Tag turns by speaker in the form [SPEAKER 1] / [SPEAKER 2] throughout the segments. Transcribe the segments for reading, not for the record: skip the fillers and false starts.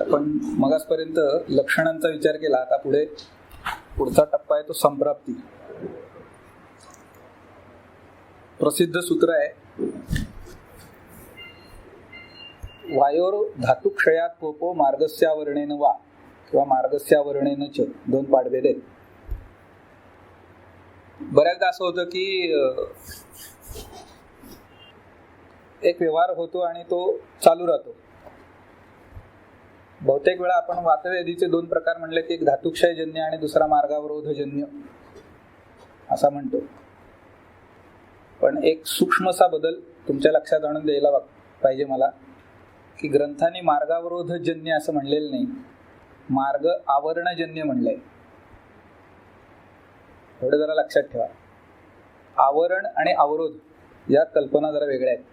[SPEAKER 1] आपण मगासपर्यंत लक्षणांचा विचार केला. आता पुढचा टप्पा आहे तो संप्राप्ती. प्रसिद्ध सूत्र आहे, वायोर धातुक्षयात कोपो मार्गस्यावरणेन वा किंवा मार्गस्यावरणेन च, दोन पाडभेद आहेत. बऱ्याचदा असं होतं की एक व्यवहार होतो आणि तो चालू राहतो. बहुतेक वेळा आपण वातव्याधीचे दोन प्रकार म्हणले की एक धातुक्षयजन्य आणि दुसरा मार्गावरोधजन्य असा म्हणतो. पण एक सूक्ष्मसा बदल तुमच्या लक्षात आणून द्यायला पाहिजे मला, की ग्रंथांनी मार्गावरोधजन्य असं म्हणलेलं नाही, मार्ग आवरणजन्य म्हणलंय. एवढं जरा लक्षात ठेवा. आवरण आणि अवरोध या कल्पना जरा वेगळ्या आहेत.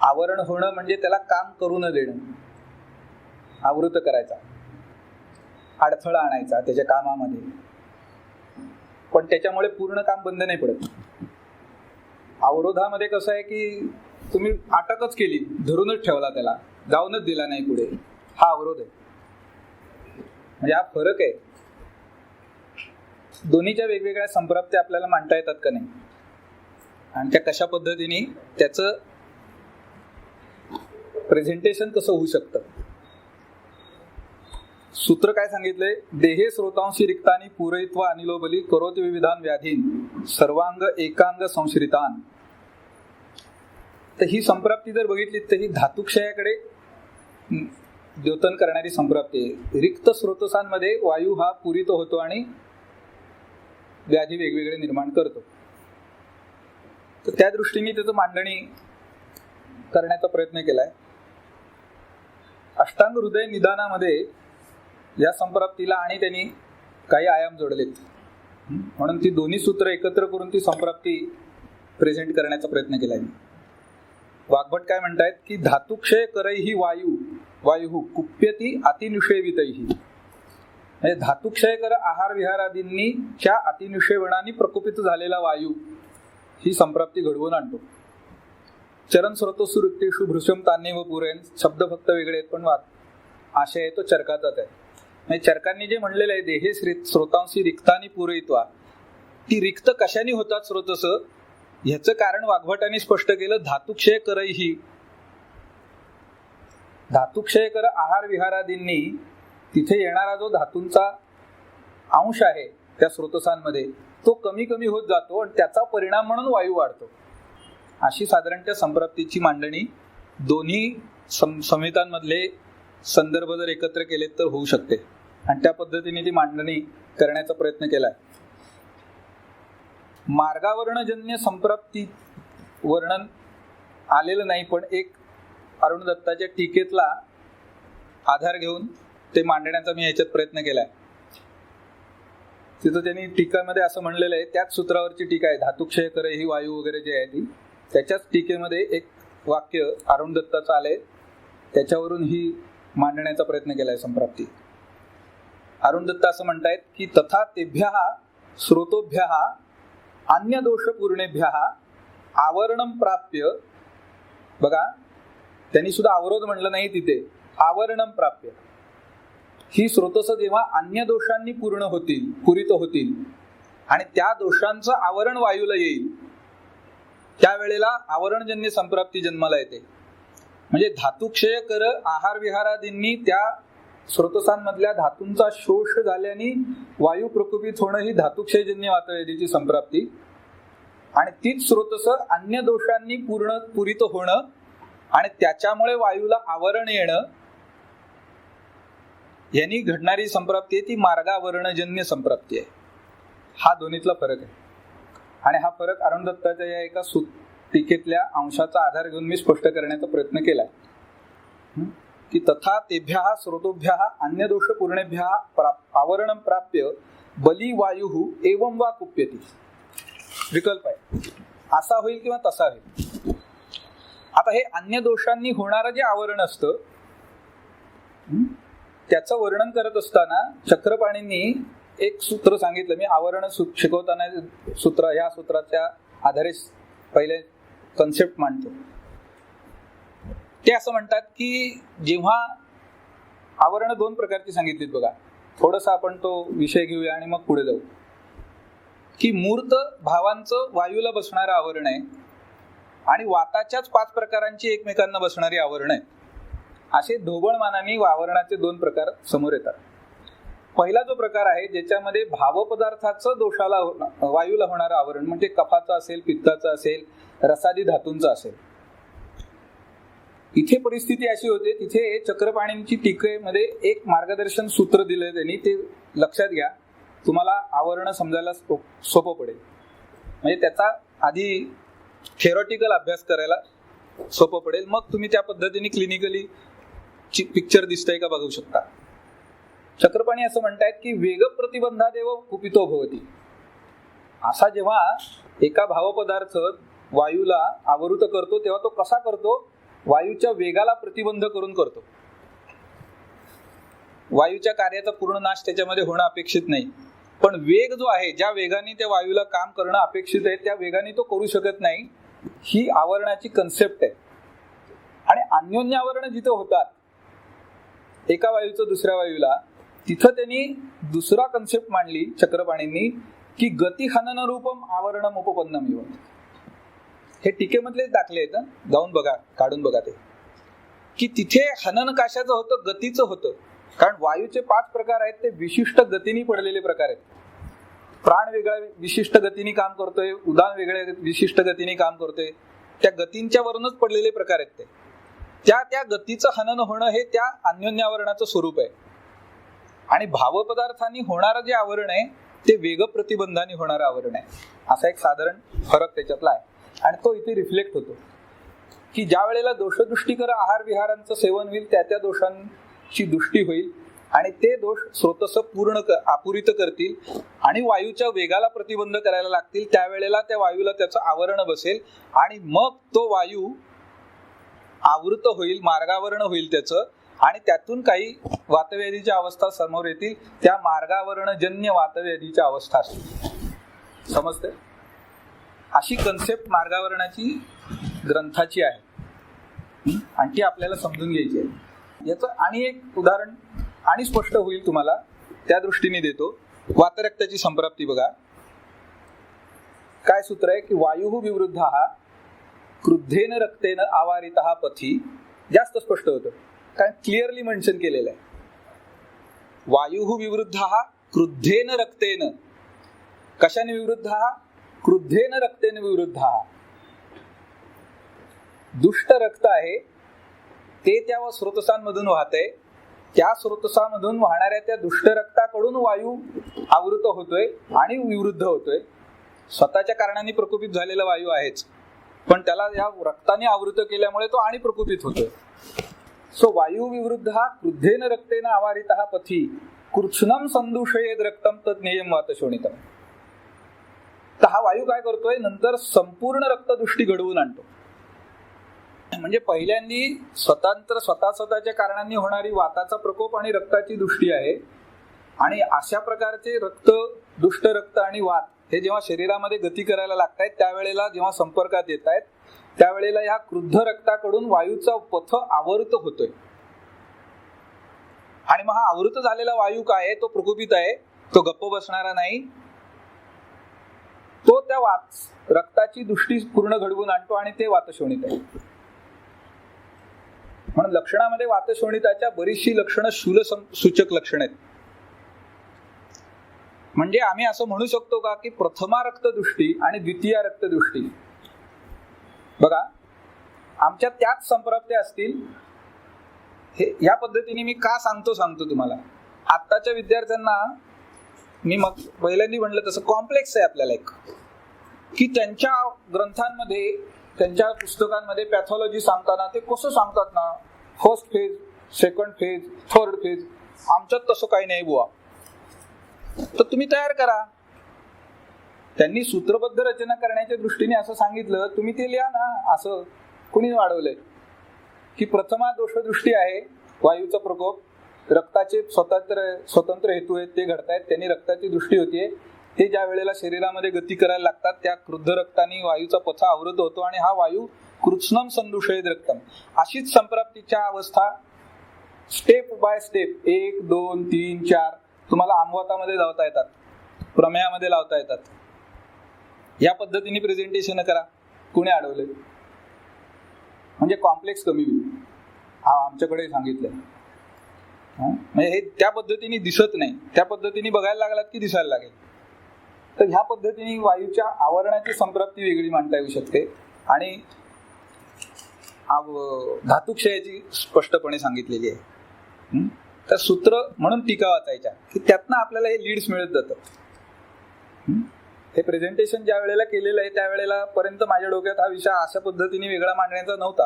[SPEAKER 1] आवरण होणं म्हणजे त्याला काम करू न देणं, आवृत करायचा, अडथळा आणायचा त्याच्या कामामध्ये, पण त्याच्यामुळे पूर्ण काम बंद नाही पडत. अवरोधामध्ये कसं आहे की तुम्ही अटकच केली, धरूनच ठेवला, त्याला जाऊनच दिला नाही पुढे, हा अवरोध आहे. म्हणजे हा फरक आहे. दोन्हीच्या वेगवेगळ्या संप्राप्त्या आपल्याला मांडता येतात का नाही, आणि त्या कशा पद्धतीने त्याचं प्रेझेंटेशन कसं होऊ शकतं. सूत्र काय सांगितलंय, देहे स्रोतांशी रिक्तानी पूरयित्वा अनिलोबली करोति विविधान व्याधीन सर्वांग एकांग संश्रितान. तर ही संप्राप्ती जर बघितली तर ही धातुक्षयाकडे द्योतन करणारी संप्राप्ती आहे. रिक्त स्रोतसांमध्ये वायू हा पुरित होतो आणि व्याधी वेगवेगळे निर्माण करतो. तर त्या दृष्टीने त्याचं मांडणी करण्याचा प्रयत्न केलाय. अष्टांग हृदय निदानामध्ये या संप्राप्तीला आणि त्यांनी काही आयाम जोडलेत, म्हणून ती दोन्ही सूत्र एकत्र करून ती संप्राप्ती प्रेझेंट करण्याचा प्रयत्न केलाय. वाग्भट काय म्हणतायत की धातुक्षय करैहि वायु कुप्यती अतिनिषेवितैहि. म्हणजे धातुक्षय कर आहार विहारादींनी च्या अतिनिषेवणाने प्रकुपित झालेला वायू ही संप्राप्ती घडवून आणतो. चरण स्रोतोसु रिक्तेषु भृशम तान्येव पुरेन. शब्द फक्त वेगळे आहेत पण आशय तो चरकाचाच आहे. म्हणजे चरकांनी जे म्हणलेलं आहे, देहे स्रोतांशी रिक्तानी पूरयित्वा, ती रिक्त कशाने होतात स्रोतस, ह्याचं कारण वाग्भटाने स्पष्ट केलं. धातुक्षय करैहि, धातुक्षय कर आहार विहारादींनी, तिथे येणारा जो धातूंचा अंश आहे त्या स्रोतसांमध्ये तो कमी कमी होत जातो आणि त्याचा परिणाम म्हणून वायू वाढतो. अशी साधारणतः संप्राप्तीची मांडणी दोन्ही संहितांमधले संदर्भ जर एकत्र केले तर होऊ शकते, आणि त्या पद्धतीने ती मांडणी करण्याचा प्रयत्न केलाय. मार्गावरणजन्य संप्राप्ती वर्णन आलेलं नाही, पण एक अरुण दत्ताच्या टीकेतला आधार घेऊन ते मांडण्याचा मी याच्यात प्रयत्न केलाय. तिथं त्यांनी टीकामध्ये असं म्हणलेलं आहे, त्याच सूत्रावरची टीका आहे, धातुक्षय करे ही वायू वगैरे जे आहे ती, त्याच्याच टीकेमध्ये एक वाक्य अरुण दत्ताचं आलंय, त्याच्यावरून ही मांडण्याचा प्रयत्न केलाय संप्राप्ती. अरुण दत्त असं म्हणतायत की तथा तेभ्यः स्रोतोभ्यः अन्य दोष पूर्णेभ्यः आवरणं प्राप्य. बघा, त्यांनी सुद्धा अवरोध म्हणलं नाही तिथे, आवरणं प्राप्य. ही स्रोतस जेव्हा अन्य दोषांनी पुरित होतील आणि त्या दोषांचं आवरण वायूला येईल, त्यावेळेला आवरणजन्य संप्राप्ती जन्माला येते. म्हणजे धातुक्षय कर आहार विहारादींनी त्या स्रोतसांमधल्या धातूंचा शोष झाल्याने वायू प्रकुपित होणं ही धातुक्षयजन्य वातवेदीची संप्राप्ती, आणि तीच स्रोतस अन्य दोषांनी पुरित होणं आणि त्याच्यामुळे वायूला आवरण येणं, यांनी घडणारी संप्राप्ती आहे ती मार्गावरणजन्य संप्राप्ती आहे. हा दोन्हीतला फरक आहे, आणि हा फरक अरुण दत्ताच्या या एका टीकेतल्या अंशाचा आधार घेऊन मी स्पष्ट करण्याचा प्रयत्न केलाय की तथा तेभ्यः स्रोतोभ्यः अन्य दोष पूर्णेभ्यः आवरणं प्राप्य बली वायू एवं वा कुप्यती. विकल्प आहे, असा होईल किंवा तसा होईल. आता हे अन्य दोषांनी होणारं जे आवरण असतं त्याचं वर्णन करत असताना चक्रपाणींनी एक सूत्र सांगितलं. मी आवरण शिकवताना सूत्र, ह्या सूत्राच्या आधारे पहिले कन्सेप्ट मांडतो. ते असं म्हणतात की जेव्हा आवरण दोन प्रकारची सांगितलीत बघा, थोडंसं आपण तो विषय घेऊया आणि मग पुढे जाऊ. की मूर्त भावांचं वायूला बसणारं आवरण आहे आणि वाताच्याच 5 प्रकारांची एकमेकांना बसणारी आवरण आहे. असे ढोबळमानाने आवरणाचे 2 प्रकार समोर येतात. पहिला जो प्रकार आहे ज्याच्यामध्ये भावपदार्थाचं दोषाला वायूला होणारं आवरण, म्हणजे कफाचं असेल, पित्ताचं असेल, रसादी धातूंचं असेल. इथे परिस्थिती अशी होते, तिथे चक्रपाणींची टीकेमध्ये एक मार्गदर्शन सूत्र दिलंय त्यांनी, ते लक्षात घ्या, तुम्हाला आवरण समजायला सोपं पडेल. म्हणजे त्याचा आधी थेरॉटिकल अभ्यास करायला सोपं पडेल, मग तुम्ही त्या पद्धतीने क्लिनिकली पिक्चर दिसतंय का बघू शकता. चक्रपाणी असं म्हणतायत की वेग प्रतिबंधादेव कुपितो भवती. असा जेव्हा एका भावपदार्थ वायूला आवृत करतो तेव्हा तो कसा करतो, वायूच्या वेगाला प्रतिबंध करून करतो. वायूच्या कार्याचा पूर्ण नाश त्याच्यामध्ये होणं अपेक्षित नाही, पण वेग जो आहे, ज्या वेगाने त्या वायूला काम करणं अपेक्षित आहे त्या वेगाने तो करू शकत नाही, ही आवरणाची कन्सेप्ट आहे. आणि अन्योन्य आवरण जिथे होतात एका वायूचं दुसऱ्या वायूला, तिथं त्यांनी दुसरा कन्सेप्ट मांडली चक्रपाणींनी की गती हनन रूपम आवरणम उपपन्नम इव. हे टीकेमधलेच दाखले आहेत, जाऊन बघा, काढून बघा ते, की तिथे हनन कशाचं होतं, गतीचं होतं. कारण वायूचे 5 प्रकार आहेत ते विशिष्ट गतीने पडलेले प्रकार आहेत. प्राण वेगळ्या विशिष्ट गतीने काम करतोय, उदान वेगळ्या विशिष्ट गतीने काम करतोय, त्या गतींच्या वरूनच पडलेले प्रकार आहेत ते. त्या गतीचं हनन होणं हे त्या अन्योन्य आवरणाचं स्वरूप आहे. आणि भावपदार्थांनी होणारं जे आवरण आहे ते वेग प्रतिबंधाने होणारं आवरण आहे. असा एक साधारण फरक त्याच्यातला आहे. आणि तो इथे रिफ्लेक्ट होतो की ज्या वेळेला दोषदृष्टीकर आहार विहारांचं सेवन होईल त्या दोषांची दृष्टी होईल आणि ते दोष स्रोतस पूर्ण आपुरित करतील आणि वायूच्या वेगाला प्रतिबंध करायला लागतील. त्यावेळेला त्या वायूला त्याचं आवरण बसेल आणि मग तो वायू आवृत होईल, मार्गावरण होईल त्याचं, आणि त्यातून काही वातव्याधीच्या अवस्था समोर येतील. त्या मार्गावरणजन्य वातव्याधीच्या अवस्था असतील. समजते? अशी कन्सेप्ट मार्गावरणाची ग्रंथाची आहे आणि ती आपल्याला समजून घ्यायची आहे. याचं आणि एक उदाहरण आणि स्पष्ट होईल तुम्हाला, त्या दृष्टीने देतो. वातरक्ताची संप्राप्ती बघा, काय सूत्र आहे की वायू विवृद्ध क्रुद्धेन रक्तेन आवारितः पथी. जास्त स्पष्ट होतं कारण क्लिअरली मेन्शन केलेलं आहे. वायू विवृद्ध क्रुद्धेन रक्तेन. कशाने विवृद्ध? क्रुद्धेन रक्तेन विवृद्ध. दुष्ट रक्त आहे ते त्या स्रोतसांमधून वाहतंय, त्या स्रोतसामधून वाहणाऱ्या त्या दुष्ट रक्ताकडून वायू आवृत होतोय आणि विवृद्ध होतोय. स्वतःच्या कारणाने प्रकोपित झालेला वायू आहेच, पण त्याला या रक्ताने आवृत केल्यामुळे तो आणि प्रकोपित होतोय. सो वायू विवृद्ध क्रुद्धेन रक्तेन आवारितः पथी कृत्स्नम संदूषयेद रक्तम तज्ञेयम वातशोणितम. तर हा वायू काय करतोय, नंतर संपूर्ण रक्तदृष्टी घडवून आणतो. म्हणजे पहिल्यांदी स्वतःच्या कारणांनी होणारी वाताचा प्रकोप आणि रक्ताची दृष्टी आहे. आणि अशा प्रकारचे रक्त, दुष्ट रक्त आणि वात हे जेव्हा शरीरामध्ये गती करायला लागतायत, त्यावेळेला जेव्हा संपर्कात येत आहेत, त्यावेळेला या क्रुद्ध रक्ताकडून वायूचा पथ आवृत होतोय. आणि मग हा आवृत झालेला वायू काय आहे, तो प्रकोपित आहे, तो गप्प बसणारा नाही. तो त्या रक्ताची दृष्टी पूर्ण घडवून आणतो आणि ते वातशोणित आहे. म्हणून लक्षणामध्ये वातशोणिताच्या बरीचशी लक्षणं शूल सूचक लक्षण आहेत. म्हणजे आम्ही असं म्हणू शकतो का की प्रथमा रक्तदृष्टी आणि द्वितीय रक्तदृष्टी बघा आमच्या त्याच संप्राप्त्या असतील. हे या पद्धतीने मी का सांगतो तुम्हाला. आत्ताच्या विद्यार्थ्यांना मी मग पहिल्यांदा म्हणलं तसं कॉम्प्लेक्स आहे आपल्याला एक, की त्यांच्या ग्रंथांमध्ये, त्यांच्या पुस्तकांमध्ये पॅथॉलॉजी सांगताना ते कसं सांगतात ना, first phase, second phase, third phase. आमच्यात तसं काही नाही बुवा. तर तुम्ही तयार करा. त्यांनी सूत्रबद्ध रचना करण्याच्या दृष्टीने असं सांगितलं, तुम्ही ते लिहा ना. असं कुणी वाढवलंय की प्रथमा दोषदृष्टी आहे, वायूचा प्रकोप, रक्ताचे स्वतंत्र हेतू आहेत ते घडतायत, त्यांनी रक्ताची दृष्टी होतीये. ते ज्या वेळेला शरीरामध्ये गती करायला लागतात त्या क्रुद्ध रक्ताने वायूचा पथ आवृत होतो आणि हा वायू कृत्स्नम संदूषयेद रक्तम. अशीच संप्राप्तीच्या अवस्था स्टेप बाय स्टेप 1, 2, 3, 4 तुम्हाला आमवातामध्ये लावता येतात, प्रमेयामध्ये लावता येतात. या पद्धतीने प्रेझेंटेशन करा. कुणी अडवले म्हणजे कॉम्प्लेक्स कमी होईल. आमच्याकडे सांगितलंय. म्हणजे हे त्या पद्धतीने दिसत नाही, त्या पद्धतीने बघायला लागलात की दिसायला लागेल. तर ह्या पद्धतीने वायूच्या आवरणाची संप्राप्ती वेगळी मांडता येऊ शकते आणि धातुक्षयाची स्पष्टपणे सांगितलेली आहे. तर सूत्र म्हणून टीका वाचायच्या की त्यातनं आपल्याला हे लीड्स मिळत जातं. हे प्रेझेंटेशन ज्या वेळेला केलेलं आहे त्यावेळेला पर्यंत माझ्या डोक्यात हा विषय अशा पद्धतीने वेगळा मांडण्याचा नव्हता,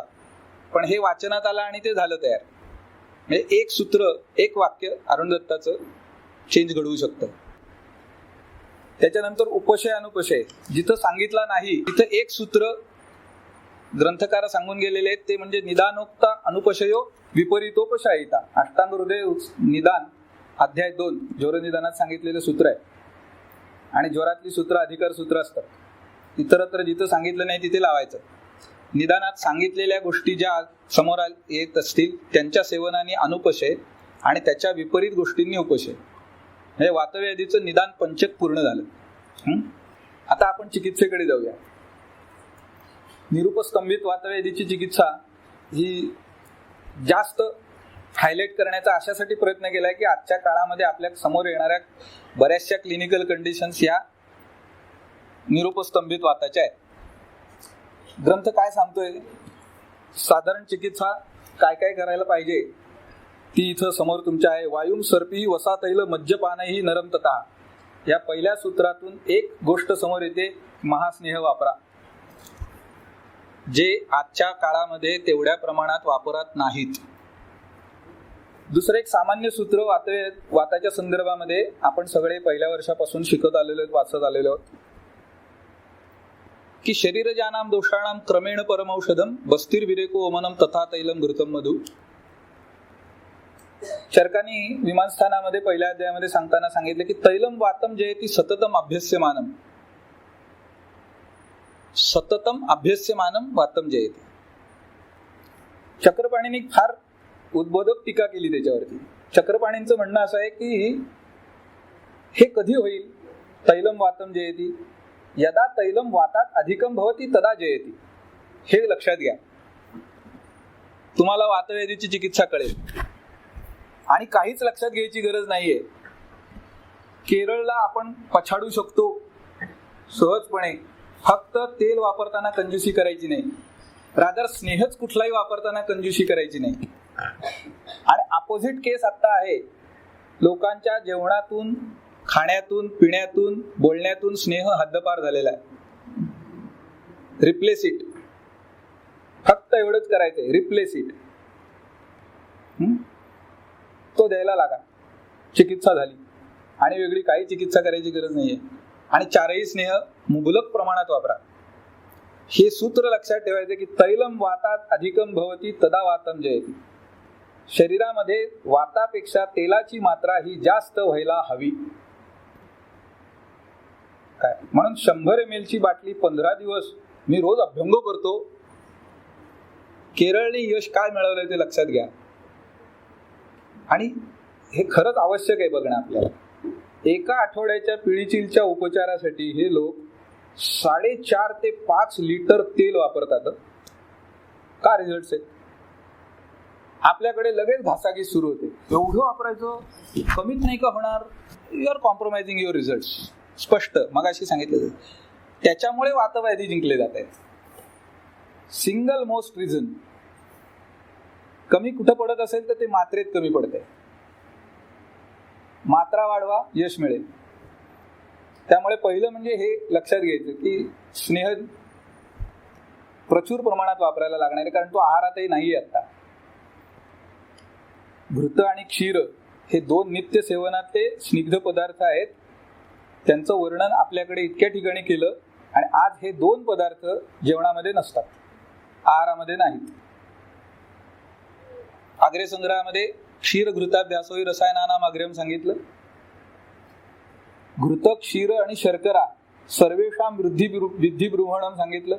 [SPEAKER 1] पण हे वाचनात आलं आणि ते झालं तयार. म्हणजे एक सूत्र, एक वाक्य अरुण दत्ताचं चेंज घडवू शकतं. त्याच्यानंतर उपशय अनुपशय जिथं सांगितला नाही तिथं एक सूत्र ग्रंथकार सांगून गेलेले आहेत, ते म्हणजे निदानोक्ता अनुपशयो विपरीतोपशायिता. अष्टांग हृदय निदान अध्याय 2 ज्वर निदानात सांगितलेलं सूत्र आहे. आणि ज्वरातली सूत्र अधिकार सूत्र असतात. इतरत्र जिथं सांगितलं नाही तिथे लावायचं. निदानात सांगितलेल्या गोष्टी ज्या समोर येत असतील त्यांच्या सेवनाने अनुपशय आणि त्याच्या विपरीत गोष्टींनी उपशय. म्हणजे वातव्याधीचं निदान पंचक पूर्ण झालं. आता आपण चिकित्सेकडे जाऊया. निरुपस्तंभित वातव्याधीची चिकित्सा ही जास्त हायलाइट करण्याचा अशासाठी प्रयत्न केलाय की आजच्या काळामध्ये आपल्या समोर येणाऱ्या बऱ्याचशा क्लिनिकल कंडिशन्स या निरुपस्तंभित वाताच्या आहेत. ग्रंथ काय सांगतोय, साधारण चिकित्सा काय काय करायला पाहिजे ती इथं समोर तुमच्या आहे. वायुम सर्पी वसातैल मज्जपानही नरम तथा. या पहिल्या सूत्रातून एक गोष्ट समोर येते, महास्नेह वापरा, जे आजच्या काळामध्ये तेवढ्या प्रमाणात वापरात नाहीत. दुसरं एक सामान्य सूत्र वाताच्या संदर्भामध्ये आपण सगळे पहिल्या वर्षापासून शिकत आलेलो, वाचत आलेलो की शरीरजानाम दोषाणाम क्रमेण परमौषधम बस्तिर विरेको ओमनम तथा तैलम घृतम मधु. चरकानी विमानस्थानामध्ये पहिल्या अध्यायामध्ये सांगताना सांगितलं की तैलम वातम जयती सततम अभ्यस्यमानम. सततम अभ्यस्यमानम वातम जयती. चक्रपाणींनी फार उद्बोधक टीका केली त्याच्यावरती. चक्रपाणींचं म्हणणं असं आहे की हे कधी होईल तैलम वातम जयती, यदा तैलम वातात अधिकम भवती तदा जयती. हे लक्षात घ्या, तुम्हाला वातव्याधीची चिकित्सा कळेल. आणि काहीच लक्षात घ्यायची गरज नाहीये. केरळला आपण पछाडू शकतो सहजपणे, फक्त तेल वापरताना कंजूसी करायची नाही. रादर स्नेहच कुठलाही वापरताना कंजूसी करायची नाही. आणि अपोजिट केस आता आहे, लोकांच्या जेवणातून, खाण्यातून, पिण्यातून, बोलण्यातून स्नेह हद्दपार झालेला आहे. Replace it. फक्त एवढंच करायचंय, रिप्लेस इट. तो द्यायला लागा, चिकित्सा झाली. आणि वेगळी काही चिकित्सा करायची गरज नाहीये. आणि चारही स्नेह मुबलक प्रमाणात वापरा. हे सूत्र लक्षात ठेवायचे की तैलम वातात अधिकम भवती तदा वातम जयती. शरीरामध्ये वातापेक्षा तेलाची मात्रा ही जास्त व्हायला हवी. काय म्हणून 100 ml ची बाटली 15 दिवस मी रोज अभ्यंग करतो. केरळने यश काय मिळवलंय ते लक्षात घ्या. आणि हे खरंच आवश्यक आहे बघणं आपल्याला. एका आठवड्याच्या पिळीचिलच्या उपचारासाठी हे लोक 4.5 ते 5 लिटर तेल वापरतात. का रिझल्ट आहेत? आपल्याकडे लगेच घासाघीस सुरू होते. एवढं वापरायचं, कमीत नाही का होणार? You are compromising your result. स्पष्ट मगाशी सांगितलं. त्याच्यामुळे वातव्याधी जिंकले जात आहेत. Single most reason. कमी कुठं पडत असेल तर ते मात्रेत कमी पडते. मात्रा वाढवा, यश मिळेल. त्यामुळे पहिलं म्हणजे हे लक्षात घ्यायचं की स्नेह प्रचूर प्रमाणात वापरायला लागणार आहे, कारण तो आहारातही नाही आहे आता. घृत आणि क्षीर हे 2 नित्य सेवनातले स्निग्ध पदार्थ आहेत. त्यांचं वर्णन आपल्याकडे इतक्या ठिकाणी केलं आणि आज हे 2 पदार्थ जेवणामध्ये नसतात, आहारामध्ये नाहीत. आग्र्य संग्रहामध्ये क्षीर घृताभ्यासोही रसायनानाम आग्र्यम सांगितलं. घृत, क्षीर आणि शर्करा सर्वेषां वृद्धी बृहणम सांगितलं.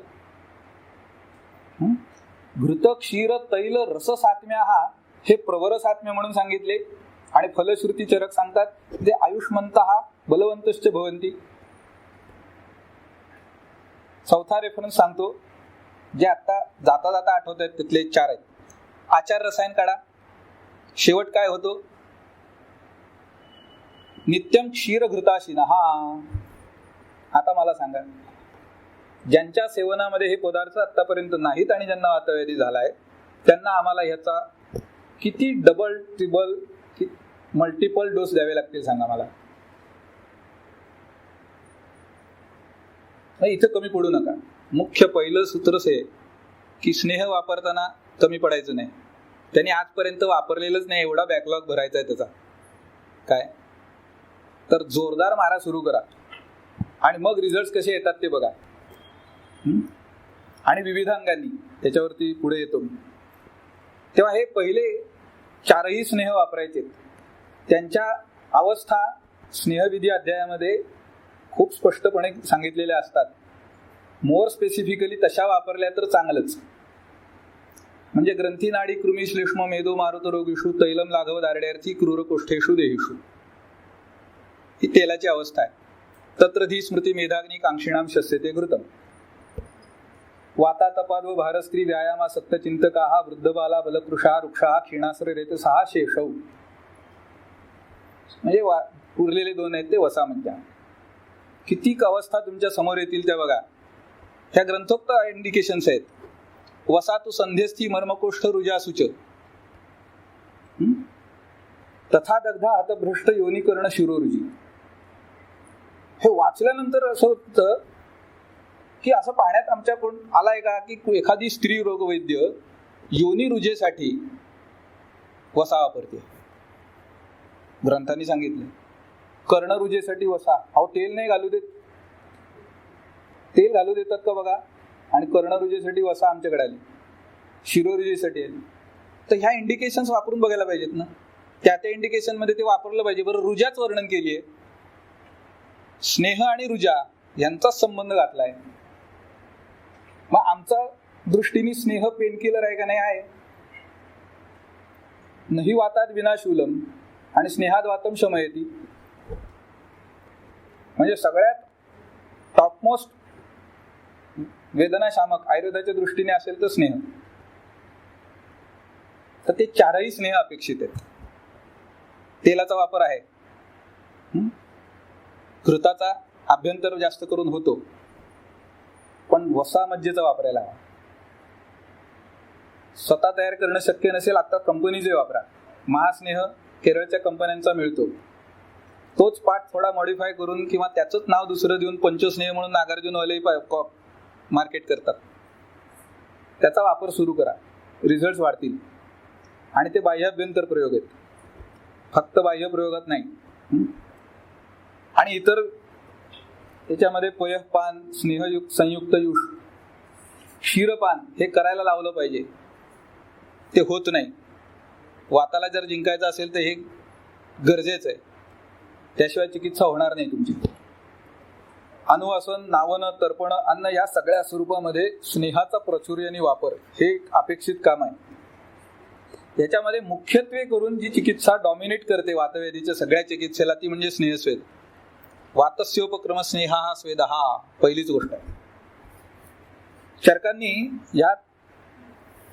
[SPEAKER 1] घृत क्षीर तैल रस सात्म्या हा हे प्रवर सात्म्य म्हणून सांगितले. आणि फलश्रुती चरक सांगतात ते आयुष्मंत हा बलवंतश्च भवंती. चौथा रेफरन्स सांगतो, जे आता जाता जाता आठवत आहेत तिथले 4 आहेत. आचार रसायन काढा, शेवट काय होतो, नित्यम क्षीर घृताशीन. हा आता मला सांगा, ज्यांच्या सेवनामध्ये हे पदार्थ आतापर्यंत नाहीत आणि ज्यांना वातव्याधी झालाय त्यांना आम्हाला ह्याचा किती डबल ट्रिबल मल्टिपल डोस द्यावे लागतील सांगा मला. इथं कमी पडू नका. मुख्य पहिलं सूत्रच आहे की स्नेह वापरताना कमी पडायचं नाही. त्यांनी आजपर्यंत वापरलेलंच नाही एवढा बॅकलॉग भरायचा आहे त्याचा. काय तर जोरदार मारा सुरू करा आणि मग रिझल्ट कसे येतात ते बघा. आणि विविध अंगांनी त्याच्यावरती पुढे येतो. तेव्हा हे पहिले 4ही स्नेह वापरायचे. त्यांच्या अवस्था स्नेहविधी अध्यायामध्ये खूप स्पष्टपणे सांगितलेल्या असतात. मोर स्पेसिफिकली तशा वापरल्या तर चांगलंच. म्हणजे ग्रंथी नाडी कृमी श्लेष्म मेदो मारुत रोगीषु तैलम लाघव दारड्यार्थी क्रूर कोष्ठेषु देहिषु, ही तेलाची अवस्था आहे. तत्रधी स्मृती मेधाग्नी कांक्षिणाम शस्यते घृतम. वाता तपाद व भारस्त्री व्यायामा सत्तचिंतका वृद्धबाला बलकृषा वृक्षा क्षीणाश्र रेत 6 शेषौ. म्हणजे उरलेले 2 आहेत ते वसा म्हणत्या. किती अवस्था तुमच्या समोर येतील त्या बघा. ह्या ग्रंथोक्त इंडिकेशन्स आहेत. वसा तू संध्यस्थी मर्मकोष्ठ रुजासुच तथा दग्धा हतभ्रष्ट योनिकर्ण शिरोरुजी. हे वाचल्यानंतर असं होतं की असं पाहण्यात आमच्याकडून आलाय का की एखादी स्त्री रोगवैद्य योनी रुजेसाठी वसा वापरते. ग्रंथांनी सांगितलं कर्णरुजेसाठी वसा. अहो तेल नाही घालू देत. तेल घालू देतात का बघा. आणि कर्णरुजेसाठी वसा आमच्याकडे आली, शिरोरुजेसाठी आली. तर ह्या इंडिकेशन्स वापरून बघायला पाहिजेत ना. त्या इंडिकेशन मध्ये ते वापरलं पाहिजे. बरं, रुजाच वर्णन केली आहे. स्नेह आणि रुजा यांचाच संबंध घातलाय. मग आमचा दृष्टीने स्नेह पेनकिलर आहे का नाही आहे. नाही वातात विनाशूलम आणि स्नेहात वातम शमयती. म्हणजे सगळ्यात टॉपमोस्ट वेदनाशामक आयुर्वेदाच्या दृष्टीने असेल तर स्नेह. तर ते 4ही स्नेह अपेक्षित आहेत. तेलाचा वापर आहे. घृताचा अभ्यंतर जास्त करून होतो, पण वसा मज्जेचा वापरायला हवा. स्वतः तयार करणं शक्य नसेल आता कंपनीचे वापरा. महास्नेह केरळच्या कंपन्यांचा मिळतो. तोच पाठ थोडा मॉडिफाय करून किंवा त्याचंच नाव दुसरं देऊन पंचस्नेह म्हणून नागार्जुनवाले मार्केट करतात. त्याचा वापर सुरू करा, रिझल्ट वाढतील. आणि ते बाह्याभ्यंतर प्रयोग आहेत, फक्त बाह्य प्रयोगात नाही. आणि इतर त्याच्यामध्ये पयःपान, स्नेहयुक्त संयुक्त युष, क्षीरपान हे करायला लावलं पाहिजे. ते होत नाही. वाताला जर जिंकायचं असेल तर हे गरजेचं आहे. त्याशिवाय चिकित्सा होणार नाही तुमची. अनुवासन, नावन, तर्पण, अन्न या सगळ्या स्वरूपामध्ये स्नेहाचा प्राचुर्याने वापर हे अपेक्षित काम आहे. याच्यामध्ये मुख्यत्वे करून जी चिकित्सा डॉमिनेट करते वातव्याधीच्या सगळ्या चिकित्सेला ती म्हणजे स्नेहस्वेद. वातस्योपक्रम स्नेहा हा स्वेद हा पहिलीच गोष्ट आहे. चरकांनी या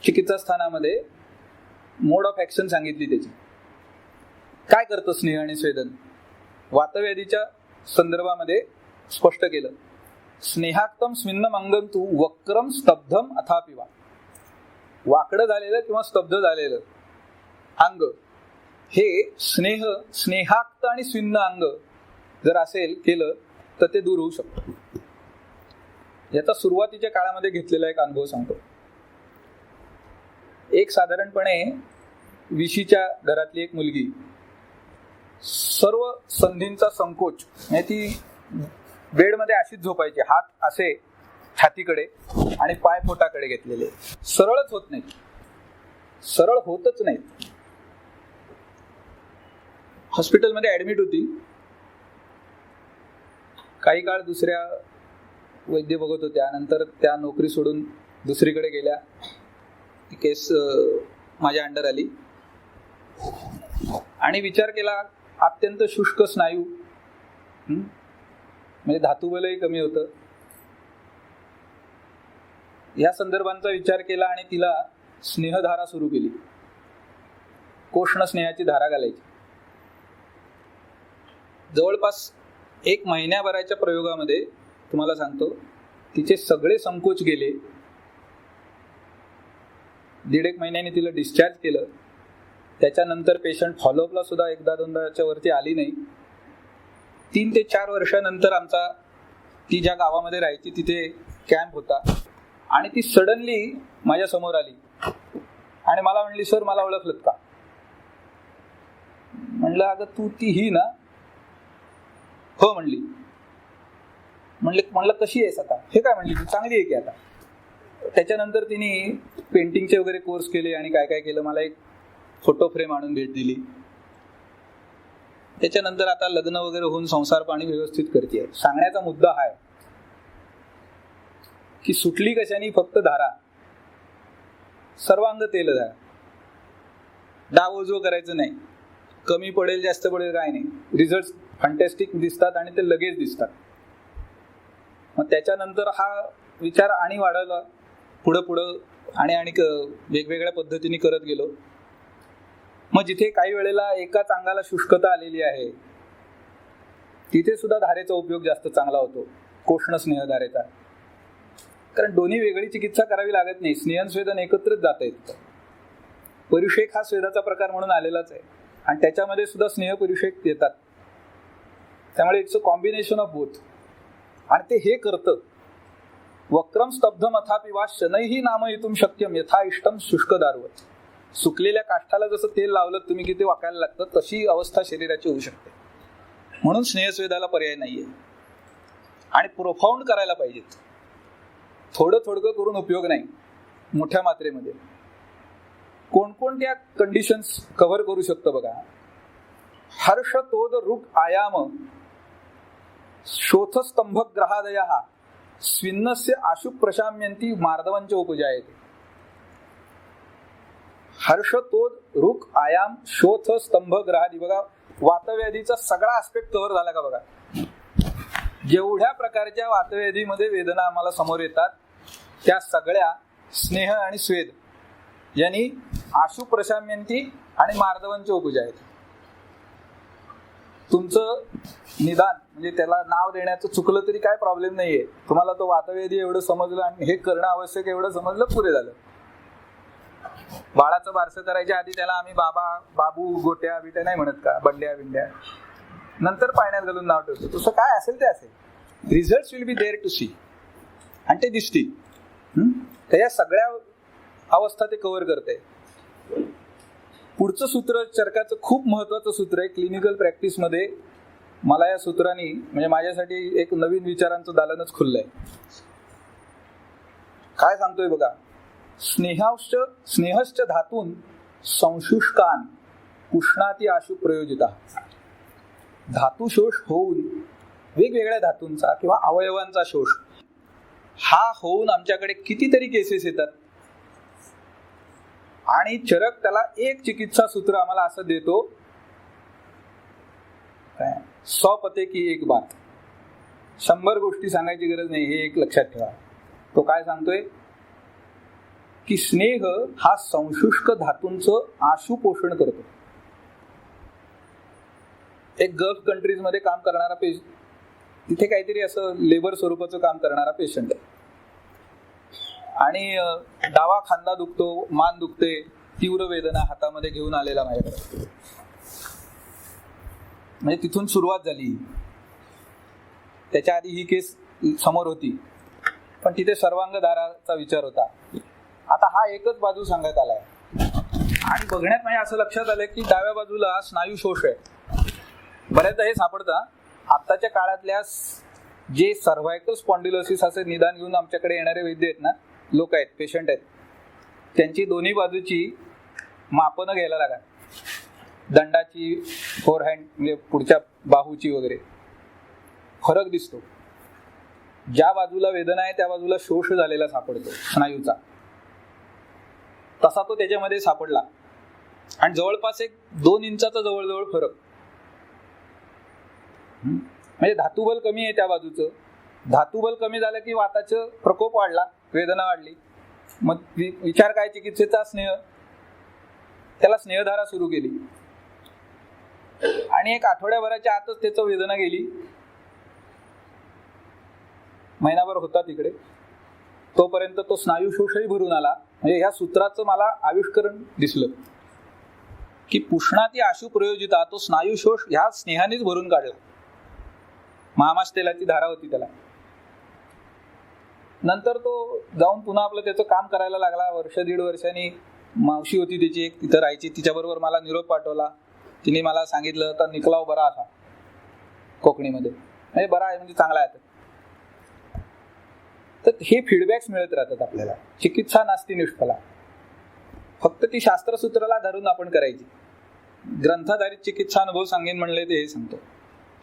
[SPEAKER 1] चिकित्सा स्थानामध्ये मोड ऑफ ऍक्शन सांगितली. त्याची काय करतं स्नेह आणि स्वेदन वातव्याधीच्या संदर्भामध्ये स्पष्ट केलं. स्नेहाक्तम स्मिन्नम अंगंतु वक्रम स्तब्धम अथापिवा. वाकडं झालेलं किंवा स्तब्ध झालेलं अंग हे स्नेहाक्त आणि स्विन्न अंग जर असेल केलं तर ते दूर होऊ शकतं. याचा सुरुवातीच्या काळामध्ये घेतलेला एक अनुभव सांगतो. एक साधारणपणे विशीच्या घरातली एक मुलगी सर्व संधींचा संकोच, म्हणजे ती बेडमध्ये अशीच झोपायची, हात असे छातीकडे आणि पाय पोटाकडे घेतलेले, सरळच होत नाही, सरळ होतच नाही. हॉस्पिटलमध्ये ऍडमिट होती. काही काळ दुसऱ्या वैद्य बघत होत्या. नंतर त्या नोकरी सोडून दुसरीकडे गेल्या. ती केस माझ्या अंडर आली आणि विचार केला, अत्यंत शुष्क स्नायू, म्हणजे धातुबलही कमी होतं. या संदर्भांचा विचार केला आणि तिला स्नेहधारा सुरू केली. कोष्ण स्नेहाची धारा घालायची. जवळपास 1 महिन्याभराच्या प्रयोगामध्ये तुम्हाला सांगतो, तिचे सगळे संकोच गेले. 1.5 महिन्याने तिला डिस्चार्ज केलं. त्याच्यानंतर पेशंट फॉलोअपला सुद्धा 1-2च्या वरती आली नाही. 3 ते 4 वर्षानंतर आमचा, ती ज्या गावामध्ये राहायची तिथे कॅम्प होता आणि ती सडनली माझ्या समोर आली आणि मला म्हणली, सर मला ओळखलत का? म्हणलं, अगं तू ती ही ना? हो म्हणली. म्हणलं कशी आहेस आता? हे काय म्हणली, तू चांगली आहे की आता? त्याच्यानंतर तिने पेंटिंगचे वगैरे कोर्स केले आणि काय काय केलं. मला एक फोटो फ्रेम आणून भेट दिली. त्याच्यानंतर आता लग्न वगैरे होऊन संसार पाणी व्यवस्थित करते. सांगण्याचा मुद्दा हा आहे की सुटली कशाने? फक्त धारा. सर्वांग तेल धारा. डाव उजव करायचं नाही. कमी पडेल जास्त पडेल काय नाही. रिझल्ट फंटॅस्टिक दिसतात आणि ते लगेच दिसतात. मग त्याच्यानंतर हा विचार आणि वाढवला पुढं आणि वेगवेगळ्या पद्धतीने करत गेलो. मग जिथे काही वेळेला एकाच अंगाला शुष्कता आलेली आहे तिथे सुद्धा धारेचा उपयोग जास्त चांगला होतो, कोष्ण स्नेहधारेचा. कारण दोन्ही वेगळी चिकित्सा करावी लागत नाही. स्नेहन स्वेदन एकत्रच जात आहेत. परिषेक हा स्वेदाचा प्रकार म्हणून आलेलाच आहे आणि त्याच्यामध्ये सुद्धा स्नेह परिषेक येतात. त्यामुळे it's a combination of both. आणि ते हे करतं. वक्रम स्तब्धम अथापि वा शनैहि नामयितुम शक्यम यथा इष्टम शुष्क दारुवत. सुकलेल्या काष्ठाला जसं तेल लावलं तुम्ही की ते वाकायला लागतं, तशी अवस्था शरीराची होऊ शकते. म्हणून स्नेहस्वेदाला पर्याय नाहीये आणि प्रोफाऊंड करायला पाहिजेत. थोडं करून उपयोग नाही. मोठ्या मात्रेमध्ये कोणकोणत्या कंडिशन्स कव्हर करू शकतो बघा. हर्ष तोद रुक आयाम शोथस्तंभ ग्रहादय स्विन्नस्य आशु प्रशाम्यंती मार्दवंच उपजायते. हर्ष तोद रुक आयाम शोथ स्तंभ ग्रहादी. बघा, वातव्याधीचा सगळा आस्पेक्ट कव्हर झाला का बघा. जेवढ्या प्रकारच्या वातव्याधीमध्ये वेदना आम्हाला समोर येतात त्या सगळ्या स्नेह आणि स्वेद यांनी आशु प्रशाम्यंती आणि मार्दवंच उपजायते. तुमचं निदान म्हणजे त्याला नाव देण्याचं चुकलं तरी काय प्रॉब्लेम नाहीये. तुम्हाला तो वातव्याधी एवढं समजलं आणि हे करणं आवश्यक एवढं समजलं, पुरे झालं. बाळाचं बारसं करायच्या आधी त्याला आम्ही बाबा, बाबू, गोट्या बिट्या नाही म्हणत का, बंड्या बिंड्या, नंतर पाण्यात घालून नाव ठेवतो. तसं काय असेल ते असेल. Result will be there to see आणि ते दिसतील. तर या सगळ्या अवस्था ते कव्हर करते. पुढचं सूत्र चरकाचं खूप महत्वाचं सूत्र आहे. क्लिनिकल प्रॅक्टिसमध्ये मला या सूत्राने म्हणजे माझ्यासाठी एक नवीन विचारांचं दालनच खुललंय. काय सांगतोय बघा. स्नेहश्च धातून संशुष्कान उष्णाती आशु प्रयोजिता. धातुशोष होऊन वेगवेगळ्या धातूंचा किंवा अवयवांचा शोष हा होऊन आमच्याकडे कितीतरी केसेस येतात आणि चरक त्याला एक चिकित्सा सूत्र आम्हाला असं देतो, 100 पते की एक बात. 100 गोष्टी सांगायची गरज नाही, हे एक लक्षात ठेवा. तो काय सांगतोय की स्नेह हा संशुष्क धातूंचं आशु पोषण करतो. एक गल्फ कंट्रीज मध्ये काम करणारा तिथे काहीतरी असं लेबर स्वरूपाचं काम करणारा पेशंट आहे आणि डावा खांदा दुखतो, मान दुखते, तीव्र वेदना हातामध्ये घेऊन आलेला माझ्याकडे. म्हणजे तिथून सुरुवात झाली. त्याच्या आधी ही केस समोर होती पण तिथे सर्वांगधाराचा विचार होता. आता हा एकच बाजू सांगण्यात आलाय आणि बघण्यात माझ्या असं लक्षात आलं की डाव्या बाजूला स्नायू शोष आहे. बऱ्याचदा हे सापडतं. आत्ताच्या काळातल्या जे सर्व्हायकल स्पॉन्डिलोसिस असे निदान घेऊन आमच्याकडे येणारे वैद्य आहेत ना, लोक आहेत, पेशंट आहेत, त्यांची दोन्ही बाजूची मापनं घ्यायला लागा. दंडाची, फोरहँड म्हणजे पुढच्या बाहूची वगैरे फरक दिसतो. ज्या बाजूला वेदना आहे त्या बाजूला शोष झालेला सापडतो स्नायूचा, तसा तो त्याच्यामध्ये सापडला. आणि जवळपास एक 2 इंचाचा जवळजवळ फरक. म्हणजे धातुबल कमी आहे त्या बाजूचं. धातुबल कमी झालं की वाताचं प्रकोप वाढला, वेदना वाढली. मग विचार काय, चिकित्सेचा स्नेह, त्याला स्नेहधारा सुरू केली आणि एक आठवड्याभराच्या आतच त्याचं वेदना गेली. महिनाभर होता तिकडे, तोपर्यंत तो स्नायू शोषही भरून आला. म्हणजे ह्या सूत्राचं मला आविष्करण दिसलं की पुष्णाती आशु प्रयोजिता, तो स्नायू शोष ह्या स्नेहानेच भरून काढला. महामास तेलाची धारा होती त्याला. नंतर तो जाऊन पुन्हा आपलं त्याचं काम करायला लागला. 1-1.5 वर्षांनी मावशी होती त्याची एक, तिथं राहायची, तिच्याबरोबर मला निरोप पाठवला. तिने मला सांगितलं तर निकलाव बरा असा कोकणीमध्ये, म्हणजे बरा आहे म्हणजे चांगला आहे. तर हे फीडबॅक्स मिळत राहतात आपल्याला. चिकित्सा नास्ती निष्फला, फक्त ती शास्त्रसूत्राला धरून आपण करायची. ग्रंथाधारित चिकित्सा अनुभव सांगेन म्हणले ते हे सांगतो.